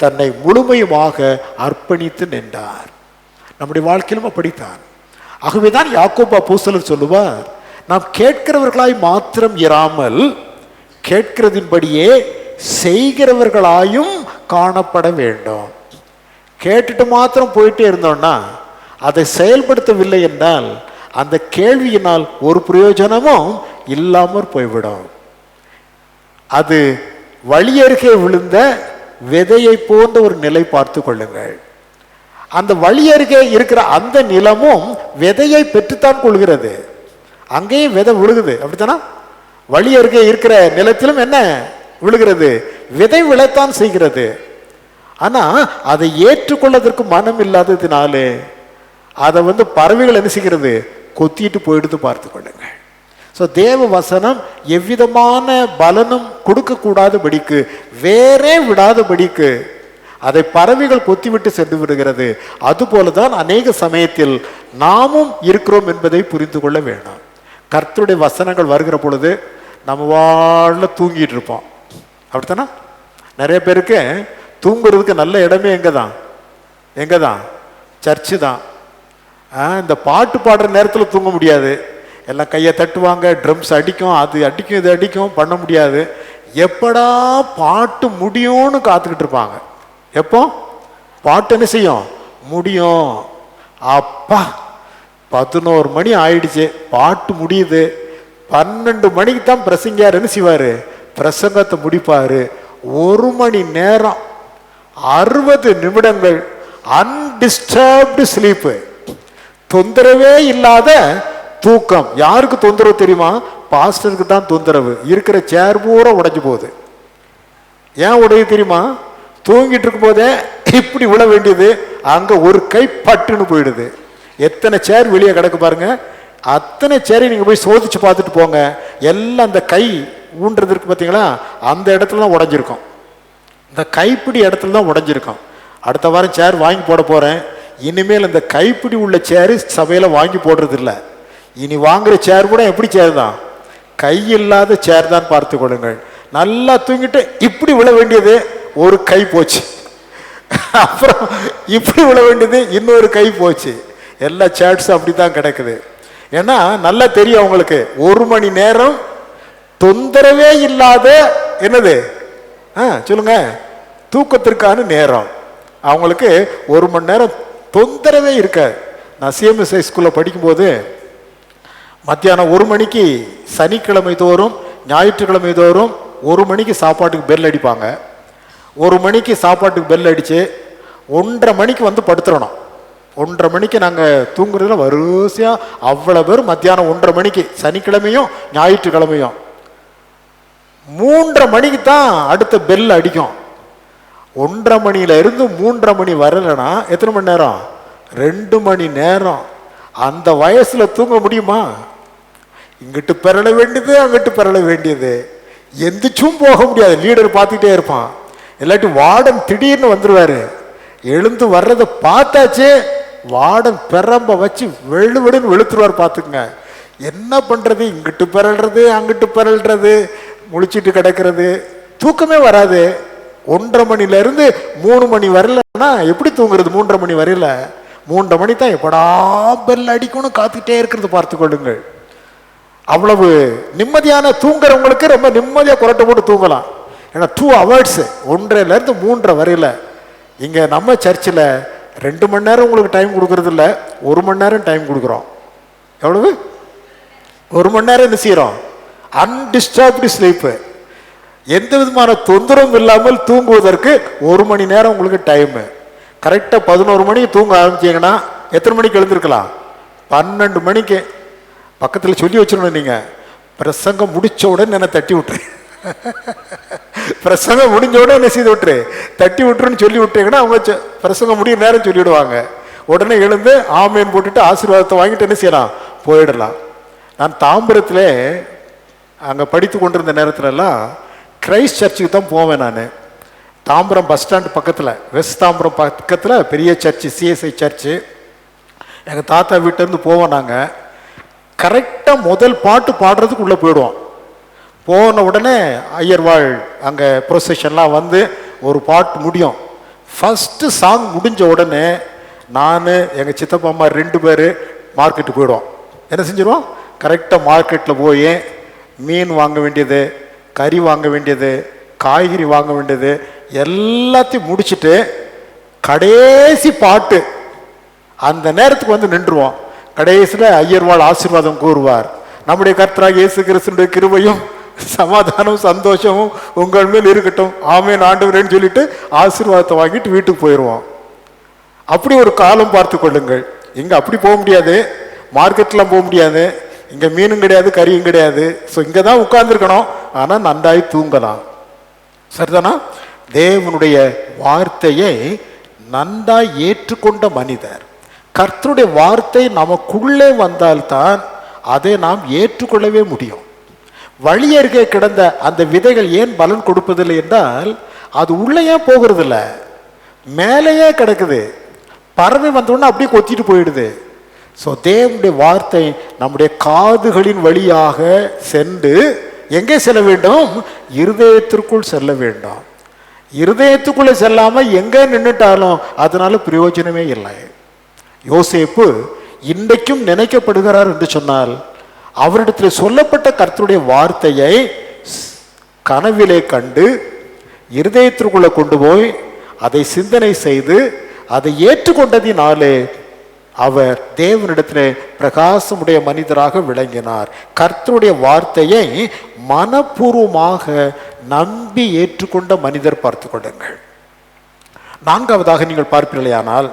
தன்னை முழுமையுமாக அர்ப்பணித்து நின்றார். நம்முடைய வாழ்க்கையிலும் அப்படித்தான். ஆகவேதான் யாக்கோபு அப்போஸ்தலர் சொல்லுவார், நாம் கேட்கிறவர்களாய் மாத்திரம் இராமல் கேட்கிறதின்படியே செய்கிறவர்களாயும் காணப்பட வேண்டும். கேட்டுட்டு மாத்திரம் போயிட்டே இருந்தோம்னா அதை செயல்படுத்தவில்லை என்றால் அந்த கேள்வியினால் ஒரு பிரயோஜனமும் இல்லாமற் போய்விடும். அது வழியருகே விழுந்த விதையை போன்ற ஒரு நிலை பார்த்து கொள்ளுங்கள். அந்த வழியருகே இருக்கிற அந்த நிலமும் விதையை பெற்றுத்தான் கொள்கிறது. அங்கேயும் விதை விழுகுது, அப்படித்தானா? வழி அருகே இருக்கிற நிலத்திலும் என்ன விழுகிறது? விதை விளைத்தான் செய்கிறது. ஆனா அதை ஏற்றுக்கொள்ளதற்கு மனம் இல்லாததுனாலே அதை பறவைகள் என்ன செய்கிறது? கொத்திட்டு போயிடுது. பார்த்து கொள்ளுங்க. ஸோ தேவ வசனம் எவ்விதமான பலனும் கொடுக்கக்கூடாதபடிக்கு, வேறே விடாதபடிக்கு அதை பறவைகள் கொத்திவிட்டு சென்று விடுகிறது. அதுபோலதான் அநேக சமயத்தில் நாமும் இருக்கிறோம் என்பதை புரிந்து கொள்ள வேண்டாம். கர்த்தருடைய வசனங்கள் வருகிற பொழுது நம்ம வாழ தூங்கிட்டு இருப்போம், அப்படித்தானா? நிறைய பேருக்கு தூங்குறதுக்கு நல்ல இடமே எங்கே தான்? சர்ச்சு தான். இந்த பாட்டு பாடுற நேரத்தில் தூங்க முடியாது. எல்லாம் கையை தட்டுவாங்க, ட்ரம்ஸ் அடிக்கும், அது அடிக்கும், இது அடிக்கும், பண்ண முடியாது. எப்படா பாட்டு முடியும்னு காத்துக்கிட்டு இருப்பாங்க. எப்போ பாட்டு என்ன செய்யும்? முடியும். அப்பா 11 மணி ஆயிடுச்சு, பாட்டு முடியுது. 12 மணிக்கு தான் பிரசங்கியார் என்ன செய்வார்? பிரசங்கத்தை முடிப்பார். 1 மணி நேரம் 60 நிமிடங்கள் அன்டிஸ்டர்ப்டு ஸ்லீப்பு, தொந்தரவே இல்லாத தூக்கம். யாருக்கு தொந்தரவு தெரியுமா? பாஸ்டருக்கு தான் தொந்தரவு. இருக்கிற சேர் பூரா உடைஞ்சு போகுது. ஏன் உடைய தெரியுமா? தூங்கிட்டு இருக்கும் போதே இப்படி விழ வேண்டியது, அங்க ஒரு கை பட்டுன்னு போயிடுது. எத்தனை சேர் வெளியே கிடக்கு பாருங்க. அத்தனை சேரை நீங்க போய் சோதிச்சு பார்த்துட்டு போங்க. எல்லாம் அந்த கை ஊன்றதுக்கு பார்த்தீங்களா, அந்த இடத்துல தான் உடஞ்சிருக்கும். இந்த கைப்பிடி இடத்துல தான் உடஞ்சிருக்கும். அடுத்த வாரம் சேர் வாங்கி போட போறேன். இனிமேல் இந்த கைப்பிடி உள்ள சேரு சபையில வாங்கி போடுறது இல்லை. இனி வாங்குற சேர் கூட எப்படி சேர் தான்? கை இல்லாத சேர் தான். பார்த்து கொள்ளுங்கள். நல்லா தூங்கிட்டு இப்படி விழ வேண்டியது, ஒரு கை போச்சு. அப்புறம் இப்படி விழ வேண்டியது, இன்னொரு கை போச்சு. எல்லா சேட்ஸும் அப்படித்தான் கிடக்குது. ஏன்னா நல்லா தெரியும் அவங்களுக்கு, 1 மணி நேரம் தொந்தரவே இல்லாத என்னது சொல்லுங்க, தூக்கத்திற்கான நேரம். அவங்களுக்கு 1 மணி நேரம் தொந்தரவே இருக்காது. நான் சிஎம்எஸ்ஐ ஸ்கூலில் படிக்கும்போது மத்தியானம் 1 மணிக்கு சனிக்கிழமை தோறும் ஞாயிற்றுக்கிழமை தோறும் 1 மணிக்கு சாப்பாட்டுக்கு பெல் அடிப்பாங்க. 1 மணிக்கு சாப்பாட்டுக்கு பெல் அடித்து 1:30 மணிக்கு படுத்துடணும். 1:30 மணிக்கு நாங்கள் தூங்குறதுல வரிசையாக அவ்வளோ பேர் மத்தியானம் 1:30 மணிக்கு, சனிக்கிழமையும் ஞாயிற்றுக்கிழமையும் 3:30 மணிக்கு தான் அடுத்த பெல் அடிக்கும். 1:30 மணியிலிருந்து 3:30 மணி வரலைன்னா எத்தனை மணி நேரம்? 2 மணி நேரம். அந்த வயசுல தூங்க முடியுமா? இங்கிட்டு பெறல வேண்டியது, அங்கிட்டு பெறல வேண்டியது, எந்திரிச்சும் போக முடியாது. லீடர் பார்த்துக்கிட்டே இருப்பான். இல்லாட்டி வார்டன் திடீர்னு வந்துருவாரு. எழுந்து வர்றதை பார்த்தாச்சு, வார்டன் பெரம்ப வச்சு வெளுன்னு வெளுத்துருவார். பார்த்துக்குங்க. என்ன பண்றது? இங்கிட்டு பெறல்றது, அங்கிட்டு பெறல்றது, முழிச்சிட்டு கிடக்கிறது, தூக்கமே வராது. 1:30 மணிலேருந்து 3 மணி வரலன்னா எப்படி தூங்குறது? 3:30 மணி வரையில 3:30 மணி தான் எப்படா பெல் அடிக்கணும் காத்துக்கிட்டே இருக்கிறது. பார்த்து கொள்ளுங்கள். அவ்வளவு நிம்மதியான தூங்குறவங்களுக்கு ரொம்ப நிம்மதியாக குரட்டை போட்டு தூங்கலாம். ஏன்னா 2 ஹவர்ஸ் 1:30லேருந்து 3:30 வரையில. இங்கே நம்ம சர்ச்சில் 2 மணி நேரம் உங்களுக்கு டைம் கொடுக்கறது இல்லை, 1 மணி நேரம் டைம் கொடுக்குறோம். எவ்வளவு? 1 மணி நேரம் என்ன செய்கிறோம்? அன்டிஸ்டர்ப்டு ஸ்லீப்பு, எந்த விதமான தொந்தரவும் இல்லாமல் தூங்குவதற்கு 1 மணி நேரம் உங்களுக்கு டைமு. கரெக்டாக 11 மணிக்கு தூங்க ஆரம்பிச்சிங்கன்னா எத்தனை மணிக்கு எழுந்திருக்கலாம்? 12 மணிக்கு. பக்கத்தில் சொல்லி வச்சிடணும், நீங்கள் பிரசங்கம் முடிச்ச உடனே என்ன தட்டி விட்டுரு, பிரசங்கம் முடிஞ்ச உடனே என்ன செய்து விட்டுரு, தட்டி விட்டுருன்னு சொல்லி விட்டீங்கன்னா அவங்க பிரசங்கம் முடிய நேரம் சொல்லிவிடுவாங்க. உடனே எழுந்து ஆமேன் போட்டுட்டு ஆசீர்வாதத்தை வாங்கிட்டு என்ன செய்யலாம்? போயிடலாம். நான் தாம்பரத்தில் அங்கே படித்து கொண்டிருந்த நேரத்துலலாம் கிரைஸ்ட் சர்ச்சுக்கு தான் போவேன். நான் தாம்பரம் பஸ் ஸ்டாண்டு பக்கத்தில், வெஸ்ட் தாம்பரம் பக்கத்தில் பெரிய சர்ச்சு, சிஎஸ்ஐ சர்ச்சு. எங்கள் தாத்தா வீட்டிலேருந்து போவோம். நாங்கள் கரெக்டாக முதல் பாட்டு பாடுறதுக்கு உள்ளே போயிடுவோம். போன உடனே ஐயர்வாள் அங்கே ப்ரொசஷன்லாம் வந்து ஒரு பாட்டு முடியும். ஃபஸ்ட்டு சாங் முடிஞ்ச உடனே நான் எங்கள் சித்தப்பா அம்மா 2 பேர் மார்க்கெட்டு போயிடுவோம். என்ன செஞ்சிடுவோம்? கரெக்டாக மார்க்கெட்டில் போய் மீன் வாங்க வேண்டியது, கறி வாங்க வேண்டியது, காய்கறி வாங்க வேண்டியது எல்லாத்தையும் முடிச்சுட்டு கடைசி பாட்டு அந்த நேரத்துக்கு வந்து நின்றுவோம். கடைசியில் ஐயர்வாள் ஆசீர்வாதம் கூறுவார். நம்முடைய கர்த்தராகிய இயேசு கிறிஸ்துவினுடைய கிருபையும் சமாதானம் சந்தோஷமும் உங்கள் மேல் இருக்கட்டும், ஆமென் ஆண்டவரேன்னு சொல்லிட்டு ஆசீர்வாதத்தை வாங்கிட்டு வீட்டுக்கு போயிடுவோம். அப்படி ஒரு காலம் பார்த்து கொள்ளுங்கள். இங்கே அப்படி போக முடியாது, மார்க்கெட்லாம் போக முடியாது, இங்கே மீனும் கிடையாது கறியும் கிடையாது. ஸோ இங்கே தான் உட்கார்ந்துருக்கணும், ஆனால் நன்றாய் தூங்கலாம். சரிதானா? தேவனுடைய வார்த்தையை நன்றாய் ஏற்றுக்கொண்ட மனிதர், கர்த்தருடைய வார்த்தை நமக்குள்ளே வந்தால்தான் அதை நாம் ஏற்றுக்கொள்ளவே முடியும். வழியருகே கிடந்த அந்த விதைகள் ஏன் பலன் கொடுப்பதில்லை என்றால், அது உள்ளே ஏன் போகிறதில்ல, மேலேயே கிடக்குது. பறவை வந்தோடனே அப்படியே கொத்திட்டு போயிடுது. ஸோ தேவனுடைய வார்த்தை நம்முடைய காதுகளின் வழியாக சென்று எங்கே செல்ல வேண்டும்? இருதயத்திற்குள் செல்ல வேண்டும். இருதயத்துக்குள்ளே செல்லாமல் எங்கே நின்றுட்டாலும் அதனால பிரயோஜனமே இல்லை. யோசேப்பு இன்றைக்கும் நினைக்கப்படுகிறார் என்று சொன்னால், அவரிடத்தில் சொல்லப்பட்ட கர்த்தருடைய வார்த்தையை கனவிலே கண்டு இருதயத்திற்குள்ளே கொண்டு போய் அதை சிந்தனை செய்து அதை ஏற்றுக்கொண்டதினாலே அவர் தேவனிடத்தில் பிரகாசமுடைய மனிதராக விளங்கினார். கர்த்தருடைய வார்த்தையை மனப்பூர்வமாக நம்பி ஏற்றுக்கொண்ட மனிதர் பார்த்து கொள்ளுங்கள். 4வதாக நீங்கள் பார்ப்பீர்களேயானால்,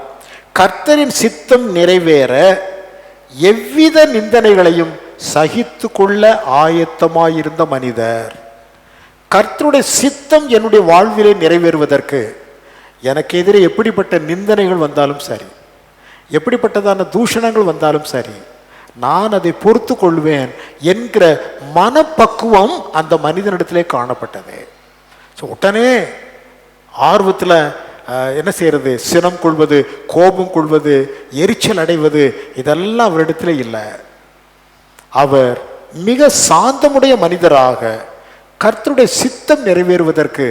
கர்த்தரின் சித்தம் நிறைவேற எவ்வித நிந்தனைகளையும் சகித்து கொள்ள ஆயத்தமாயிருந்த மனிதர். கர்த்தருடைய சித்தம் என்னுடைய வாழ்விலே நிறைவேறுவதற்கு எனக்கு எதிரே எப்படிப்பட்ட நிந்தனைகள் வந்தாலும் சரி, எப்படிப்பட்டதான தூஷணங்கள் வந்தாலும் சரி, நான் அதை பொறுத்து கொள்வேன் என்கிற மனப்பக்குவம் அந்த மனிதனிடத்திலே காணப்பட்டது. ஸோ உடனே ஆர்வத்தில் என்ன செய்யறது, சினம் கொள்வது, கோபம் கொள்வது, எரிச்சல் அடைவது, இதெல்லாம் அவரிடத்துல இல்லை. அவர் மிக சாந்தமுடைய மனிதராக கர்த்தருடைய சித்தம் நிறைவேறுவதற்கு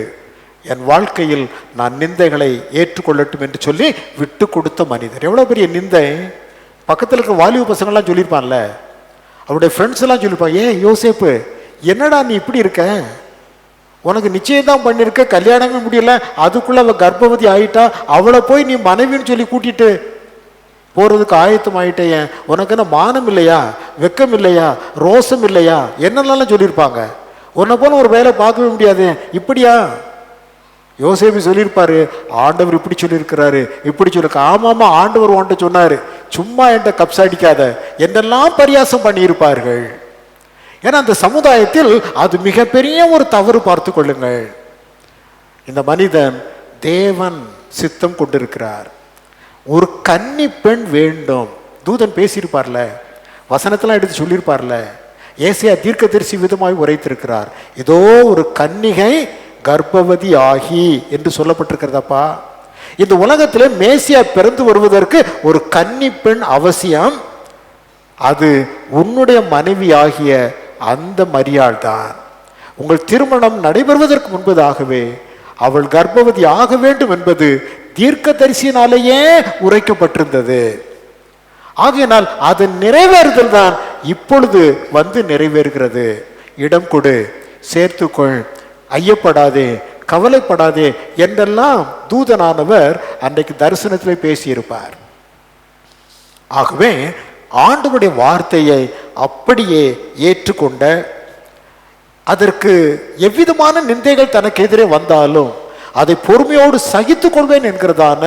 என் வாழ்க்கையில் நான் நிந்தைகளை ஏற்றுக்கொள்ளட்டும் என்று சொல்லி விட்டு கொடுத்த மனிதர். எவ்வளோ பெரிய நிந்தை! பக்கத்தில் இருக்கிற வாலிப பசங்கள்லாம் சொல்லியிருப்பான்ல, அவருடைய ஃப்ரெண்ட்ஸ் எல்லாம் சொல்லியிருப்பான், ஏன் யோசேப்பு என்னடா நீ இப்படி இருக்க, உனக்கு நிச்சயம் தான் பண்ணியிருக்க, கல்யாணமே முடியல, அதுக்குள்ளே அவள் கர்ப்பவதி ஆகிட்டா, அவளை போய் நீ மனைவின்னு சொல்லி கூட்டிட்டு போகிறதுக்கு ஆயத்தம் ஆகிட்டேன், உனக்கு என்ன மானம் இல்லையா, வெக்கம் இல்லையா, ரோசம் இல்லையா, என்னெல்லாம் சொல்லியிருப்பாங்க. உன்னை போல ஒரு வேலை பார்க்கவே முடியாது, இப்படியா? யோசேப்பு சொல்லியிருப்பாரு, ஆண்டவர் இப்படி சொல்லியிருக்கிறாரு, இப்படி சொல்லிருக்க. ஆமாமா, ஆண்டவர் உன்ட்ட சொன்னாரு, சும்மா என்கிட்ட கப்ஸ் அடிக்காத, என்னெல்லாம் பரியாசம் பண்ணியிருப்பார்கள். ஏன்னா அந்த சமுதாயத்தில் அது மிகப்பெரிய ஒரு தவறு. பார்த்து கொள்ளுங்கள், இந்த மனிதன் தேவன் சித்தம் கொண்டிருக்கிறார், ஒரு கன்னி பெண் வேண்டும். தூதன் பேசியிருப்பார்ல, வசனத்தெல்லாம் எடுத்து சொல்லியிருப்பார்ல, ஏசாயா தீர்க்கதரிசி விதமாய் உரைத்திருக்கிறார், ஏதோ ஒரு கன்னிகை கர்ப்பவதி ஆகி என்று சொல்லப்பட்டிருக்கிறதப்பா. இந்த உலகத்தில் மேசியா பிறந்து வருவதற்கு ஒரு கன்னி பெண் அவசியம். அது உன்னுடைய மனைவி ஆகிய அந்த மரியாள் தான். உங்கள் திருமணம் நடைபெறுவதற்கு முன்பதாகவே அவள் கர்ப்பவதி ஆக வேண்டும் என்பது தீர்க்கதரிசியினாலேயே உரைக்கப்பட்டிருந்தது. ஆகையினால் அதன் நிறைவேறுதல் தான் இப்பொழுது வந்து நிறைவேறுகிறது. இடம் கொடு, சேர்த்துக்கொள், ஐயப்படாதே, கவலைப்படாதே என்றெல்லாம் தூதனானவர் அன்றைக்கு தரிசனத்தில் பேசியிருப்பார். ஆகவே ஆண்டவருடைய வார்த்தையை அப்படியே ஏற்றுக்கொண்ட, அதற்கு எவ்விதமான நிந்தைகள் தனக்கு எதிரே வந்தாலும் அதை பொறுமையோடு சகித்து கொள்வேன் என்கிறதான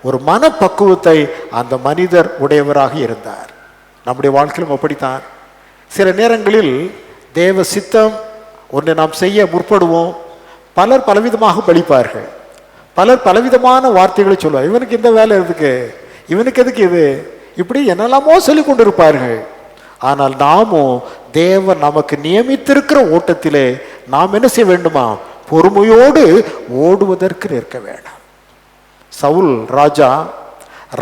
ஒரு மனப்பக்குவத்தை அந்த மனிதர் உடையவராக இருந்தார். நம்முடைய வாழ்க்கையிலும் அப்படித்தான். சில நேரங்களில் தேவ சித்தம் ஒன்றை நாம் செய்ய முற்படுவோம். பலர் பலவிதமாக பலிப்பார்கள், பலர் பலவிதமான வார்த்தைகளை சொல்லுவார். இவனுக்கு இந்த வேலை எதுக்கு, இவனுக்கு எதுக்கு இது, இப்படி என்னெல்லாமோ சொல்லி கொண்டிருப்பார்கள். ஆனால் நாமும் தேவன் நமக்கு நியமித்திருக்கிற ஓட்டத்திலே நாம் என்ன செய்ய வேண்டுமா, பொறுமையோடு ஓடுவதற்கு நிற்க வேண்டாம். சவுல்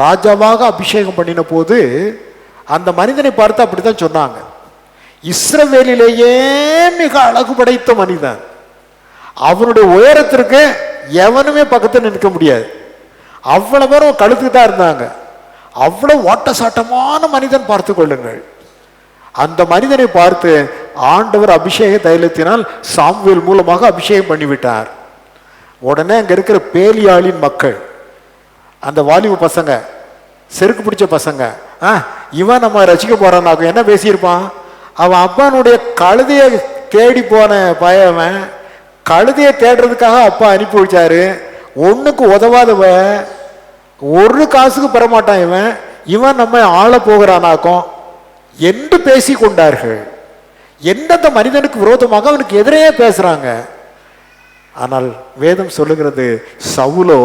ராஜாவாக அபிஷேகம் பண்ணின போது அந்த மனிதனை பார்த்து அப்படித்தான் சொன்னாங்க, இஸ்ரவேலிலேயே மிக அழகு படைத்த மனிதன். அவனுடைய உயரத்திற்கு எவனுமே பக்கத்தில் நிற்க முடியாது. அவ்வளவு பேரும் கழுத்துக்கு தான் இருந்தாங்க. அவ்வளவு ஓட்ட சாட்டமான மனிதன், பார்த்து கொள்ளுங்கள். அந்த மனிதனை பார்த்து ஆண்டவர் அபிஷேக தைலத்தினால் சாமுவேல் மூலமாக அபிஷேகம் பண்ணிவிட்டார். உடனே அங்க இருக்கிற பேலியாளின் மக்கள், அந்த வாலிப பசங்க, செருக்கு பிடிச்ச பசங்க, இவன் நம்ம ரசிக்க போறான், என்ன பேசியிருப்பான்? அவன் அப்பானுடைய கழுதையை தேடி போன பயவன், கழுதையை தேடுறதுக்காக அப்பா அனுப்பி வச்சாரு. ஒண்ணுக்கு உதவாதவ, ஒரு காசுக்கு பெறமாட்டான் இவன், இவன் நம்ம ஆள போகிறானாக்கும் என்று பேசி கொண்டார்கள். எந்தெந்த மனிதனுக்கு விரோதமாக அவனுக்கு எதிரே பேசுறாங்க. ஆனால் வேதம் சொல்லுகிறது, சவுலோ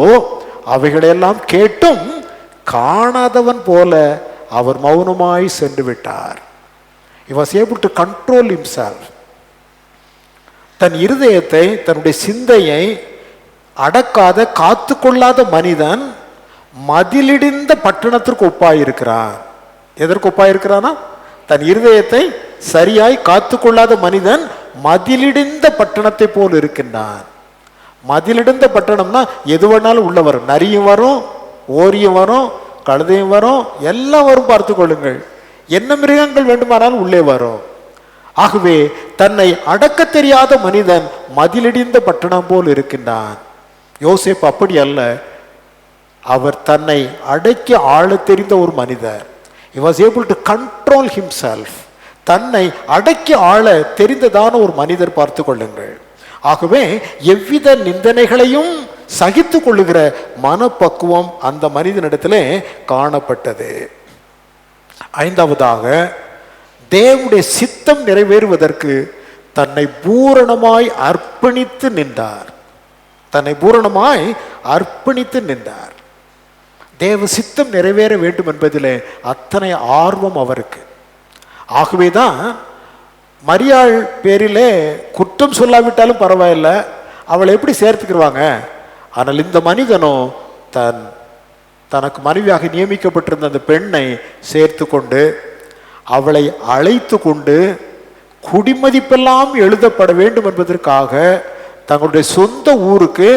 அவைகளையெல்லாம் கேட்டும் காணாதவன் போல அவர் மௌனமாய் சென்று விட்டார். He was able to control himself. தன் இருதயத்தை, தன்னுடைய சிந்தையை அடக்காத, காத்து கொள்ளாத மனிதன் மதிலிடிந்த பட்டணத்திற்கு ஒப்பாயிருக்கிறான். எதற்கு ஒப்பாயிருக்கிறானா? தன் இருதயத்தை சரியாய் காத்து கொள்ளாத மனிதன் மதிலிடிந்த பட்டணத்தை போல் இருக்கின்றான். மதிலிடிந்த பட்டணம்னா எது வேணாலும் உள்ள வரும். நரியும் வரும், ஓரியும் வரும், கழுதையும் வரும், எல்லாம் வரும். பார்த்து கொள்ளுங்கள், என்ன மிருகங்கள் வேண்டுமானாலும் உள்ளே வரும். ஆகவே தன்னை அடக்க தெரியாத மனிதன் மதிலிடிந்த பட்டணம் போல் இருக்கின்றான். யோசேப்பு அப்படி அல்ல. அவர் தன்னை அடக்கி ஆள தெரிந்த ஒரு மனிதர். He was able to control himself. தன்னை அடக்கி ஆள தெரிந்ததான ஒரு மனிதர், பார்த்து கொள்ளுங்கள். ஆகவே எவ்வித நிந்தனைகளையும் சகித்து கொள்ளுகிற மனப்பக்குவம் அந்த மனிதனிடத்திலே காணப்பட்டது. ஐந்தாவதாக, தேவனுடைய சித்தம் நிறைவேறுவதற்கு தன்னை பூரணமாய் அர்ப்பணித்து நின்றார். தன்னை பூரணமாய் அர்ப்பணித்து நின்றார். தேவ சித்தம் நிறைவேற வேண்டும் என்பதிலே அத்தனை ஆர்வம் அவருக்கு. ஆகவேதான் மரியாள் பேரிலே குற்றம் சொல்லாவிட்டாலும் பரவாயில்ல, அவளை எப்படி சேர்த்துக்கிடுவாங்க. ஆனால் இந்த மனிதனோ தனக்கு மனைவியாக நியமிக்கப்பட்டிருந்த அந்த பெண்ணை சேர்த்து கொண்டு, அவளை அழைத்து கொண்டு, குடிமதிப்பெல்லாம் எழுதப்பட வேண்டும் என்பதற்காக தங்களுடைய சொந்த ஊருக்கு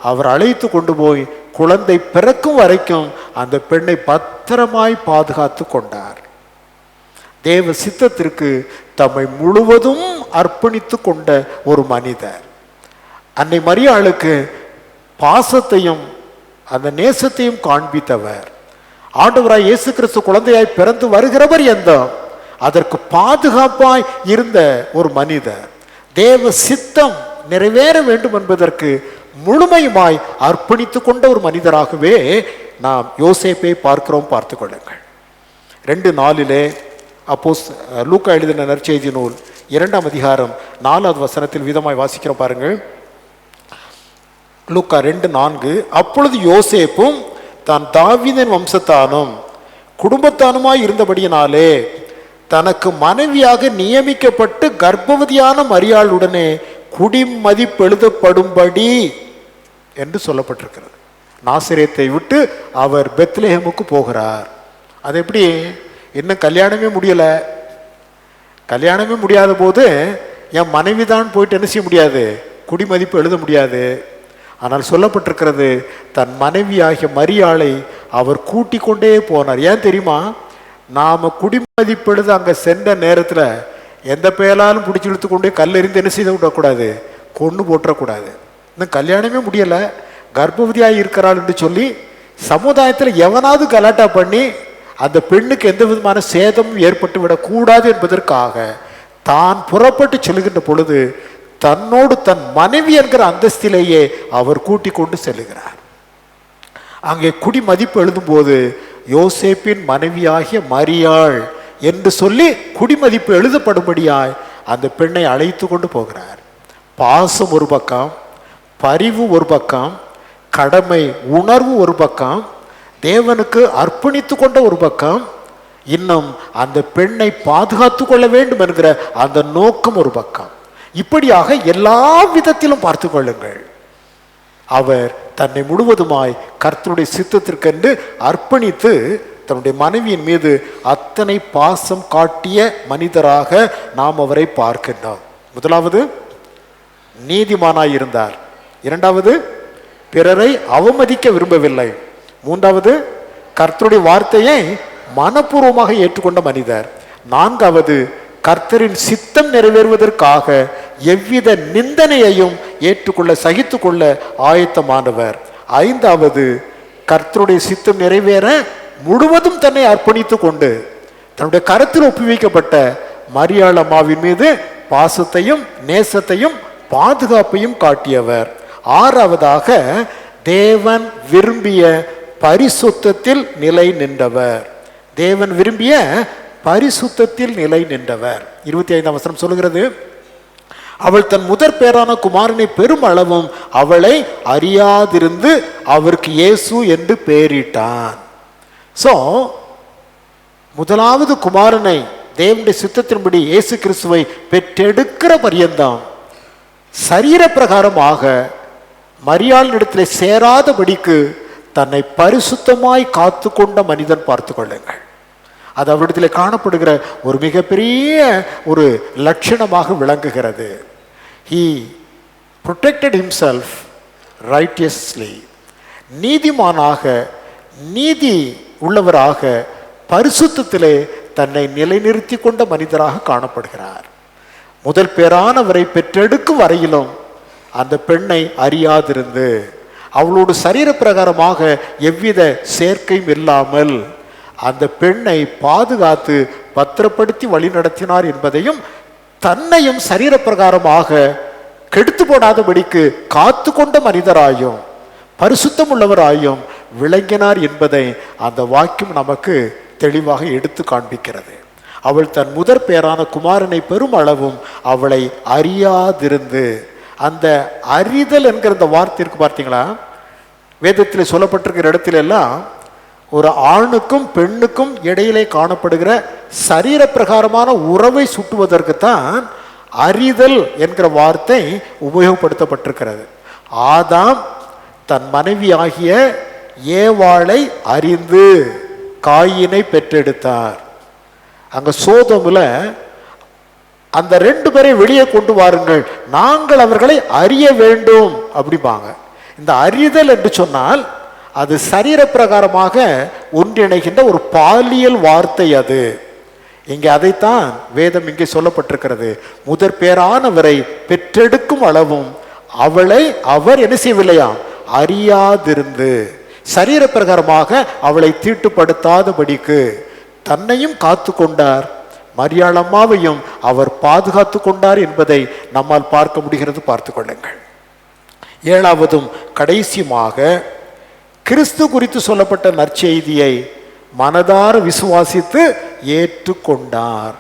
அவர் அழைத்து கொண்டு போய் குழந்தை பிறக்கும் வரைக்கும் அந்த பெண்ணை பத்திரமாய் பாதுகாத்து கொண்டார். தேவ சித்தத்திற்கு தம்மை முழுவதும் அர்ப்பணித்து கொண்ட ஒரு மனிதர். அன்னை மரியாளுக்கு பாசத்தையும் அந்த நேசத்தையும் காண்பித்தவர். ஆண்டவராய் இயேசு கிறிஸ்து குழந்தையாய் பிறந்து வருகிறவர் எந்த அதற்கு பாதுகாப்பாய் இருந்த ஒரு மனிதர். தேவ சித்தம் நிறைவேற வேண்டும் என்பதற்கு முழுமையுமாய் அர்ப்பணித்து கொண்ட ஒரு மனிதராகவே நாம் யோசேப்பை பார்க்கிறோம். பார்த்து கொள்ளுங்கள். 2:4 லூக்கா எழுதின நற்செய்தி நூல் 2ஆம் அதிகாரம் 4வது வசனத்தில் விதமாய் வாசிக்கிறோம் பாருங்கள். லூக்கா 2:4, அப்பொழுது யோசேப்பும் தான் தாவீதின் வம்சத்தானும் குடும்பத்தானுமாய் இருந்தபடியினாலே தனக்கு மனைவியாக நியமிக்கப்பட்டு கர்ப்பவதியான மரியாளுடனே குடிமதிப்பெழுதப்படும்படி என்று சொல்லப்பட்டிருக்கிறது. நாசரேத்தை விட்டு அவர் பெத்லெஹேமுக்கு போகிறார். அது எப்படி? இன்னும் கல்யாணமே முடியல. கல்யாணமே முடியாத போது என் மனைவி தான் போயிட்டு என்ன செய்ய முடியாது? குடிமதிப்பு எழுத முடியாது. ஆனால் சொல்லப்பட்டிருக்கிறது, தன் மனைவியாகிய மரியாளை அவர் கூட்டி கொண்டே போனார். ஏன் தெரியுமா? நாம குடிமதிப்பு எழுத அங்கே சென்ற நேரத்தில் எந்த பேலாலும் பிடிச்சி இழுத்து கொண்டே கல்லெறிந்து என்ன செய்து விடக்கூடாது? கொண்டு போட்டுறக்கூடாது. இன்னும் கல்யாணமே முடியலை, கர்ப்பவதியாக இருக்கிறாள் என்று சொல்லி சமுதாயத்தில் எவனாவது கலாட்டா பண்ணி அந்த பெண்ணுக்கு எந்த விதமான சேதமும் ஏற்பட்டு விடக்கூடாது என்பதற்காக தான் புறப்பட்டு செல்கின்ற பொழுது தன்னோடு தன் மனைவி என்கிற அந்தஸ்திலேயே அவர் கூட்டி கொண்டு செல்லுகிறார். அங்கே குடிமதிப்பு எழுதும்போது யோசேப்பின் மனைவியாகிய மரியாள் என்று சொல்லி குடிமதிப்பு எழுதப்படும்படியாய் அந்த பெண்ணை அழைத்து கொண்டு போகிறார். பாசம் ஒரு பக்கம், பரிவு ஒரு பக்கம், கடமை உணர்வு ஒரு பக்கம், தேவனுக்கு அர்ப்பணித்து கொண்ட ஒரு பக்கம், இன்னும் அந்த பெண்ணை பாதுகாத்து கொள்ள வேண்டும் என்கிற அந்த நோக்கம் ஒரு பக்கம். இப்படியாக எல்லா விதத்திலும் பார்த்து கொள்ளுங்கள். அவர் தன்னை முழுவதுமாய் கர்த்தருடைய சித்தத்திற்கென்று அர்ப்பணித்து தன்னுடைய மனைவியின் மீது அத்தனை பாசம் காட்டிய மனிதராக நாம் அவரை பார்க்கின்றோம். முதலாவது நீதிமானாயிருந்தார். இரண்டாவது பிறரை அவமதிக்க விரும்பவில்லை. மூன்றாவது கர்த்தருடைய வார்த்தையை மனப்பூர்வமாக ஏற்றுக்கொண்ட மனிதர். நான்காவது கர்த்தரின் சித்தம் நிறைவேறுவதற்காக எவ்வித நிந்தனையையும் ஏற்றுக்கொள்ள சகித்துக்கொள்ள ஆயத்தமானவர். ஐந்தாவது கர்த்தருடைய சித்தம் நிறைவேற முழுவதும் தன்னை அர்ப்பணித்து கொண்டு தன்னுடைய கரத்தில் ஒப்புவிக்கப்பட்ட மரியாள் அம்மாவின் மீது பாசத்தையும் நேசத்தையும் பாதுகாப்பையும் காட்டியவர். ஆறாவதாக தேவன் விரும்பிய பரிசுத்தத்தில் நிலை நின்றவர். தேவன் விரும்பிய பரிசுத்தத்தில் நிலை நின்றவர். 25ஆம் வசனம் சொல்லுகிறது, அவள் தன் முதற் பேரான குமாரனை பெரும் அளவும் அவளை அறியாதிருந்து அவருக்கு இயேசு என்று பெயரிட்டான். ஸோ முதலாவது குமாரனை தேவனுடைய சித்தத்தின்படி இயேசு கிறிஸ்துவை பெற்றெடுக்கிற பரியந்தம் சரீர பிரகாரமாக மரியாளிடத்தில் சேராதபடிக்கு தன்னை பரிசுத்தமாய் காத்து கொண்ட மனிதன் பார்த்து கொள்ளுங்கள். அது அவரிடத்தில் காணப்படுகிற ஒரு மிகப்பெரிய ஒரு லட்சணமாக விளங்குகிறது. He protected himself righteously. நீதிமானாக, நீதி உள்ளவராக, பரிசுத்தத்திலே தன்னை நிலைநிறுத்தி கொண்ட மனிதராக காணப்படுகிறார். முதல் பேரானவரை பெற்றெடுக்கும் வரையிலும் அந்த பெண்ணை அறியாதிருந்து அவளோடு சரீர பிரகாரமாக எவ்வித சேர்க்கையும் இல்லாமல் அந்த பெண்ணை பாதுகாத்து பத்திரப்படுத்தி வழி நடத்தினார் என்பதையும், தன்னையும் சரீர பிரகாரமாக கெடுத்து போடாதபடிக்கு காத்து கொண்ட மனிதராயும் பரிசுத்தம் உள்ளவராயும் விளங்கினார் என்பதை அந்த வாக்கியம் நமக்கு தெளிவாக எடுத்து காண்பிக்கிறது. அவள் தன் முதற் பேரான குமாரனை பெரும் அளவும் அவளை அறியாதிருந்து, அந்த அறிதல் என்கிற அந்த வார்த்தைக்கு பார்த்தீங்களா, வேதத்தில் சொல்லப்பட்டிருக்கிற இடத்துல எல்லாம் ஒரு ஆணுக்கும் பெண்ணுக்கும் இடையிலே காணப்படுகிற சரீர பிரகாரமான உறவை சுட்டுவதற்குத்தான் அறிதல் என்கிற வார்த்தை உபயோகப்படுத்தப்பட்டிருக்கிறது. ஆதாம் தன் மனைவி ஆகிய ஏவாளை அறிந்து காயினை பெற்றெடுத்தார். அங்க சோதோமில் அந்த ரெண்டு பேரை வெளியே கொண்டு வாருங்கள், நாங்கள் அவர்களை அறிய வேண்டும் அப்படிம்பாங்க. இந்த அறிதல் என்று சொன்னால் அது சரீர பிரகாரமாக ஒன்றிணைகின்ற ஒரு பாலியல் வார்த்தை. அது இங்கே அதைத்தான் வேதம் இங்கே சொல்லப்பட்டிருக்கிறது. முதற் பேரானவரை பெற்றெடுக்கும் அளவும் அவளை அவர் என்ன செய்யவில்லையாம், அறியாதிருந்து சரீர பிரகாரமாக அவளை தீட்டுப்படுத்தாதபடிக்கு தன்னையும் காத்து கொண்டார், மரியாள் அம்மாவையும் அவர் பாதுகாத்து கொண்டார் என்பதை நம்மால் பார்க்க முடிகிறது. பார்த்து கொள்ளுங்கள். ஏழாவதும் கடைசியுமாக கிறிஸ்து குறித்து சொல்லப்பட்ட நற்செய்தியை மனதார விசுவாசித்து ஏற்றுக்கொண்டார்.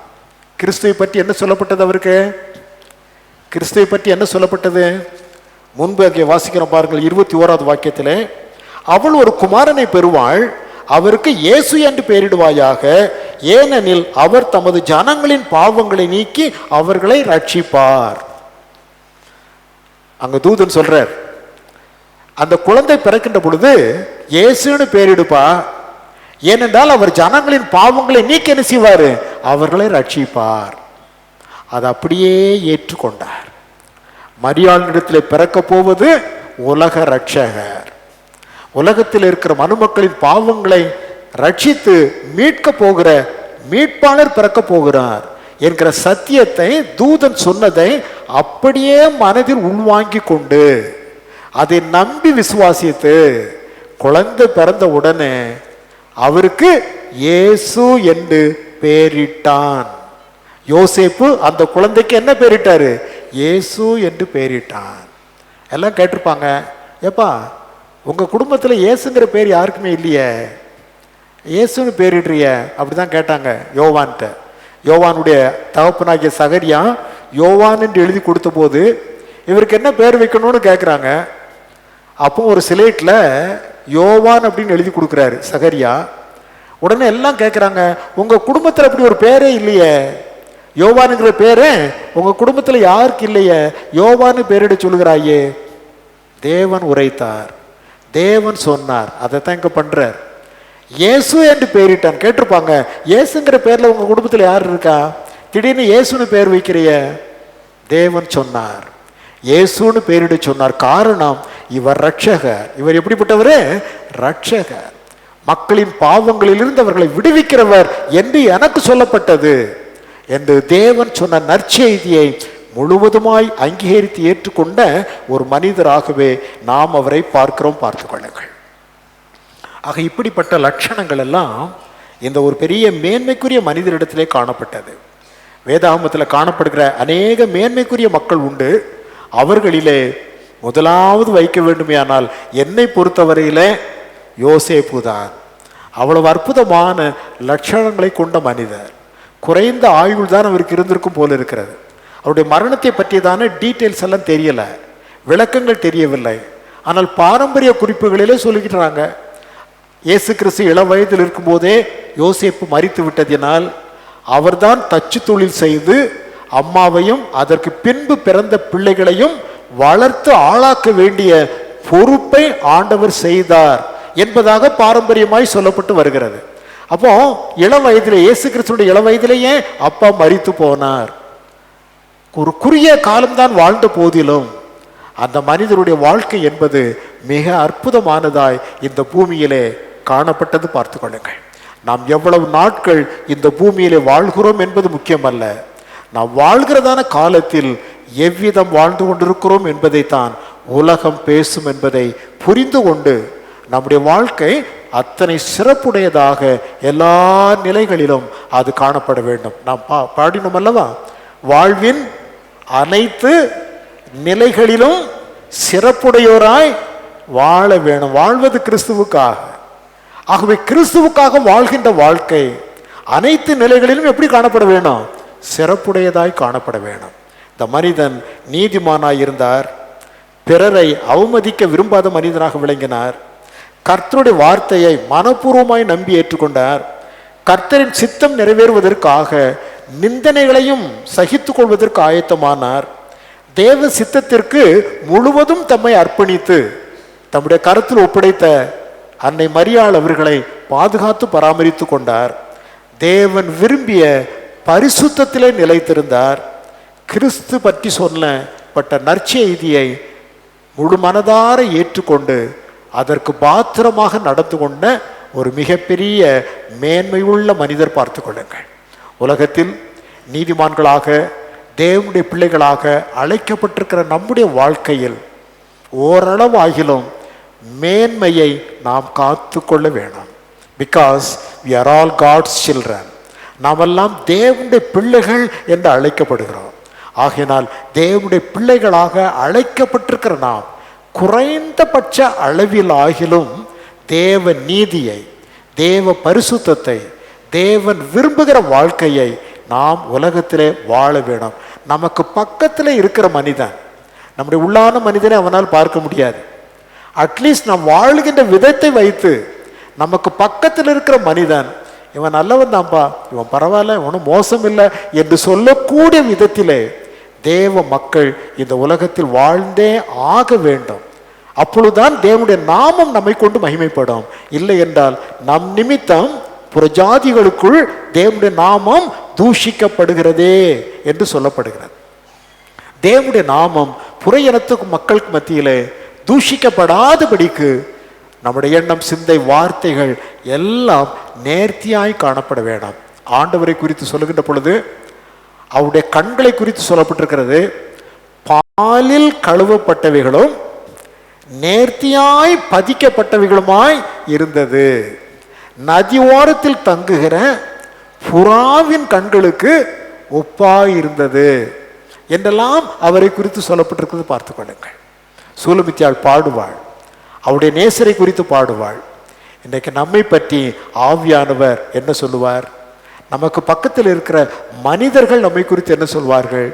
கிறிஸ்துவை பற்றி என்ன சொல்லப்பட்டது? அவருக்கு கிறிஸ்துவை பற்றி என்ன சொல்லப்பட்டது? முன்பு அங்கே வாசிக்கிறோம் பாருங்கள், 21வது வாக்கியத்திலே, அவள் ஒரு குமாரனை பெறுவாள், அவருக்கு இயேசு என்று பெயரிடுவாயாக, ஏனெனில் அவர் தமது ஜனங்களின் பாவங்களை நீக்கி அவர்களை ரட்சிப்பார். அங்க தூதன் சொல்றார், அந்த குழந்தை பிறக்கின்ற பொழுது இயேசுன்னு பெயரிடுப்பா, ஏனென்றால் அவர் ஜனங்களின் பாவங்களை நீக்கி என்ன செய்வார், அவர்களை ரட்சிப்பார். அதை அப்படியே ஏற்றுக்கொண்டார். மரியாளிடத்தில் பிறக்க போவது உலக ரட்சகர், உலகத்தில் இருக்கிற மனுமக்களின் பாவங்களை ரட்சித்து மீட்க போகிற மீட்பாளர் பிறக்க போகிறார் என்கிற சத்தியத்தை தூதன் சொன்னதை அப்படியே மனதில் உள்வாங்கி கொண்டு அதை நம்பி விசுவாசித்து குழந்தை பிறந்த உடனே அவருக்கு இயேசு என்று பெயரிட்டான். யோசேப்பு அந்த குழந்தைக்கு என்ன பெயரிட்டாரு? இயேசு என்று பெயரிட்டான். எல்லாம் கேட்டிருப்பாங்க, ஏப்பா உங்க குடும்பத்தில் இயேசுங்கிற பேர் யாருக்குமே இல்லையே, இயேசுன்னு பேரிடுறிய? அப்படிதான் கேட்டாங்க யோவான்கிட்ட. யோவானுடைய தகப்பனாகிய சகரியா யோவான் என்று எழுதி கொடுத்த போது இவருக்கு என்ன பேர் வைக்கணும்னு கேட்குறாங்க. அப்போ ஒரு சிலேட்டில் யோவான் அப்படின்னு எழுதி கொடுக்குறாரு சகரியா. உடனே எல்லாம் கேட்குறாங்க, உங்கள் குடும்பத்தில் அப்படி ஒரு பேரே இல்லையே, யோவானுங்கிற பேரே உங்கள் குடும்பத்தில் யாருக்கு இல்லையே, யோவான்னு பேரிட சொல்லுகிறாயே. தேவன் உரைத்தார், தேவன் சொன்னார், அதை தான் இங்கே பண்ணுறார். இயேசு என்று பெயரிட்டான். கேட்டிருப்பாங்க, இயேசுங்கிற பேர்ல உங்க குடும்பத்தில் யார் இருக்கா? திடீர்னு இயேசுன்னு பேர் வைக்கிறிய? தேவன் சொன்னார், இயேசுன்னு பேரிட சொன்னார். காரணம், இவர் ரட்சகர். இவர் எப்படிப்பட்டவரே? ரட்சகர், மக்களின் பாவங்களிலிருந்து அவர்களை விடுவிக்கிறவர் என்று எனக்கு சொல்லப்பட்டது என்று தேவன் சொன்ன நற்செய்தியை முழுவதுமாய் அங்கீகரித்து ஏற்றுக்கொண்ட ஒரு மனிதராகவே நாம் அவரை பார்க்கிறோம். பார்த்து கொள்ளுங்கள். ஆக இப்படிப்பட்ட லட்சணங்கள் எல்லாம் இந்த ஒரு பெரிய மேன்மைக்குரிய மனிதரிடத்திலே காணப்பட்டது. வேதாகமத்தில் காணப்படுகிற அநேக மேன்மைக்குரிய மக்கள் உண்டு. அவர்களிலே முதலாவது வைக்க வேண்டுமேயானால் என்னை பொறுத்தவரையிலே யோசேப்பு தான். அவ்வளவு அற்புதமான லட்சணங்களை கொண்ட மனிதர். குறைந்த ஆயுள் தான் அவருக்கு இருந்திருக்கும் போல இருக்கிறது. அவருடைய மரணத்தை பற்றியதான டீட்டெயில்ஸ் எல்லாம் தெரியல, விளக்கங்கள் தெரியவில்லை. ஆனால் பாரம்பரிய குறிப்புகளிலே சொல்லிக்கிறாங்க, இயேசு கிறிஸ்து இளம் வயதில் இருக்கும்போதே யோசேப்பு மரித்து விட்டதினால் அவர்தான் தச்சு தொழில் செய்து அம்மாவையும் அதற்கு பின்பு பிறந்த பிள்ளைகளையும் வளர்த்து ஆளாக்க வேண்டிய பொறுப்பை ஆண்டவர் செய்தார் என்பதாக பாரம்பரியமாய் சொல்லப்பட்டு வருகிறது. அப்போ இளம் வயதிலே, இயேசு கிறிஸ்துடைய இளம் வயதிலேயே அப்பா மரித்து போனார். ஒரு குறுகிய காலம்தான் வாழ்ந்த போதிலும் அந்த மனிதருடைய வாழ்க்கை என்பது மிக அற்புதமானதாய் இந்த பூமியிலே காணப்பட்டது. பார்த்து கொள்ளுங்கள். நாம் எவ்வளவு நாட்கள் இந்த பூமியிலே வாழ்கிறோம் என்பது முக்கியமல்ல, நாம் வாழ்கிறதான காலத்தில் எவ்விதம் வாழ்ந்து கொண்டிருக்கிறோம் என்பதைத்தான் உலகம் பேசும் என்பதை புரிந்து கொண்டு நம்முடைய வாழ்க்கை அத்தனை சிறப்புடையதாக எல்லா நிலைகளிலும் அது காணப்பட வேண்டும். நாம் பாடினோம் அல்லவா, வாழ்வின் அனைத்து நிலைகளிலும் சிறப்புடையோராய் வாழ வேணும். வாழ்வது கிறிஸ்துவுக்காக. ஆகவே கிறிஸ்துவுக்காக வாழ்கின்ற வாழ்க்கை அனைத்து நிலைகளிலும் எப்படி காணப்பட வேணும்? சிறப்புடையதாய் காணப்பட வேணும். இந்த மனிதன் நீதிமானாய் இருந்தார், பிறரை அவமதிக்க விரும்பாத மனிதனாக விளங்கினார், கர்த்தருடைய வார்த்தையை மனப்பூர்வமாய் நம்பி ஏற்றுக்கொண்டார், கர்த்தரின் சித்தம் நிறைவேறுவதற்காக நிந்தனைகளையும் சகித்துக் கொள்வதற்கு ஆயத்தமானார், தேவ சித்தத்திற்கு முழுவதும் தம்மை அர்ப்பணித்து தம்முடைய கருத்தில் ஒப்படைத்த அன்னை மரியாள் அவர்களை பாதுகாத்து பராமரித்து கொண்டார், தேவன் விரும்பிய பரிசுத்தத்திலே நிலைத்திருந்தார், கிறிஸ்து பற்றி சொல்லப்பட்ட நற்செய்தியை முழு மனதார ஏற்றுக்கொண்டு அதற்கு பாத்திரமாக நடந்து கொண்ட ஒரு மிகப்பெரிய மேன்மையுள்ள மனிதர். பார்த்து கொள்ளுங்கள். உலகத்தில் நீதிமான்களாக தேவனுடைய பிள்ளைகளாக அழைக்கப்பட்டிருக்கிற நம்முடைய வாழ்க்கையில் ஓரளவாகிலும் மேன்மையை நாம் காத்து கொள்ள வேணும். Because we are all God's children. நாமெல்லாம் தேவனுடைய பிள்ளைகள் என்று அழைக்கப்படுகிறோம். ஆகையினால் தேவனுடைய பிள்ளைகளாக அழைக்கப்பட்டிருக்கிற நாம் குறைந்தபட்ச அளவில் ஆகிலும் தேவ நீதியை, தேவ பரிசுத்தத்தை, தேவன் விரும்புகிற வாழ்க்கையை நாம் உலகத்திலே வாழ வேணும். நமக்கு பக்கத்தில் இருக்கிற மனிதன், நம்முடைய உள்ளான மனிதனை அவனால் பார்க்க முடியாது. அட்லீஸ்ட் நாம் வாழ்கின்ற விதத்தை வைத்து நமக்கு பக்கத்தில் இருக்கிற மனிதன், இவன் நல்லவன் தான்ப்பா, இவன் பரவாயில்ல, இவனும் மோசம் இல்லை என்று சொல்லக்கூடிய விதத்திலே தேவ மக்கள் இந்த உலகத்தில் வாழ்ந்தே ஆக வேண்டும். அப்பொழுதுதான் தேவனுடைய நாமம் நம்மை கொண்டு மகிமைப்படும். இல்லை என்றால் நம் நிமித்தம் புறஜாதிகளுக்குள் தேவனுடைய நாமம் தூஷிக்கப்படுகிறதே என்று சொல்லப்படுகிறது. தேவனுடைய நாமம் புற இனத்துக்கு மக்களுக்கு மத்தியிலே தூஷிக்கப்படாதபடிக்கு நம்முடைய எண்ணம், சிந்தை, வார்த்தைகள் எல்லாம் நேர்த்தியாய் காணப்பட வேண்டாம். ஆண்டவரை குறித்து சொல்லுகின்ற பொழுது அவருடைய கண்களை குறித்து சொல்லப்பட்டிருக்கிறது, பாலில் கழுவப்பட்டவைகளும் நேர்த்தியாய் பதிக்கப்பட்டவைகளுமாய் இருந்தது, நதி ஓரத்தில் தங்குகிற புறாவின் கண்களுக்கு ஒப்பாய் இருந்தது என்றெல்லாம் அவரை குறித்து சொல்லப்பட்டிருக்கிறது. பார்த்து கொள்ளுங்கள். சூலமித்தியாள் பாடுவாள், அவருடைய நேசரை குறித்து பாடுவாள். இன்றைக்கு நம்மை பற்றி ஆவியானவர் என்ன சொல்லுவார்? நமக்கு பக்கத்தில் இருக்கிற மனிதர்கள் நம்மை குறித்து என்ன சொல்வார்கள்?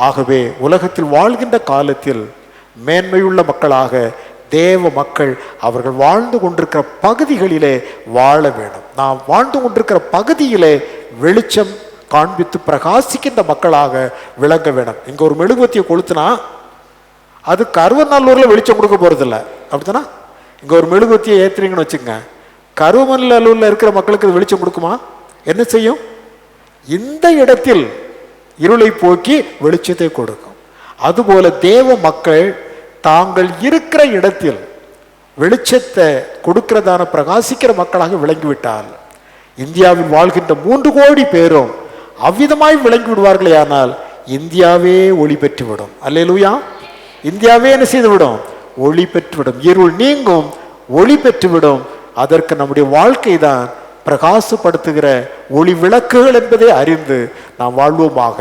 ஆகவே உலகத்தில் வாழ்கின்ற காலத்தில் மேன்மையுள்ள மக்களாக தேவ மக்கள் அவர்கள் வாழ்ந்து கொண்டிருக்கிற பகுதிகளிலே வாழ வேணும். நாம் வாழ்ந்து கொண்டிருக்கிற பகுதியிலே வெளிச்சம் காண்பித்து பிரகாசிக்கின்ற மக்களாக விளங்க வேணும். இங்கே ஒரு மெழுகுவத்தியை கொளுத்துனா அதுக்கு 60 நாள் வெளிச்சம் கொடுக்க போகிறதில்ல, அப்படித்தானா? இங்கே ஒரு மெழுகுவத்தியை ஏற்றுறீங்கன்னு வச்சுங்க, கருமல்லூர்ல இருக்கிற மக்களுக்கு இது வெளிச்சம் கொடுக்குமா? என்ன செய்யும்? இந்த இடத்தில் இருளை போக்கி வெளிச்சத்தை கொடுக்கும். அதுபோல தேவ மக்கள் தாங்கள் இருக்கிற இடத்தில் வெளிச்சத்தை கொடுக்கிறதான பிரகாசிக்கிற மக்களாக விளங்கிவிட்டால், இந்தியாவில் வாழ்கின்ற 3 கோடி பேரும் அவ்விதமாய் விளங்கி விடுவார்களே, ஆனால் இந்தியாவே ஒளி பெற்றுவிடும். அல்லேலூயா! இந்தியாவே என்ன செய்துவிடும்? ஒளி பெற்றுவிடும். இருள் நீங்கும், ஒளி பெற்றுவிடும். அதற்கு நம்முடைய வாழ்க்கை தான் பிரகாசப்படுத்துகிற ஒளி விளக்குகள் என்பதை அறிந்து நாம் வாழ்வோமாக.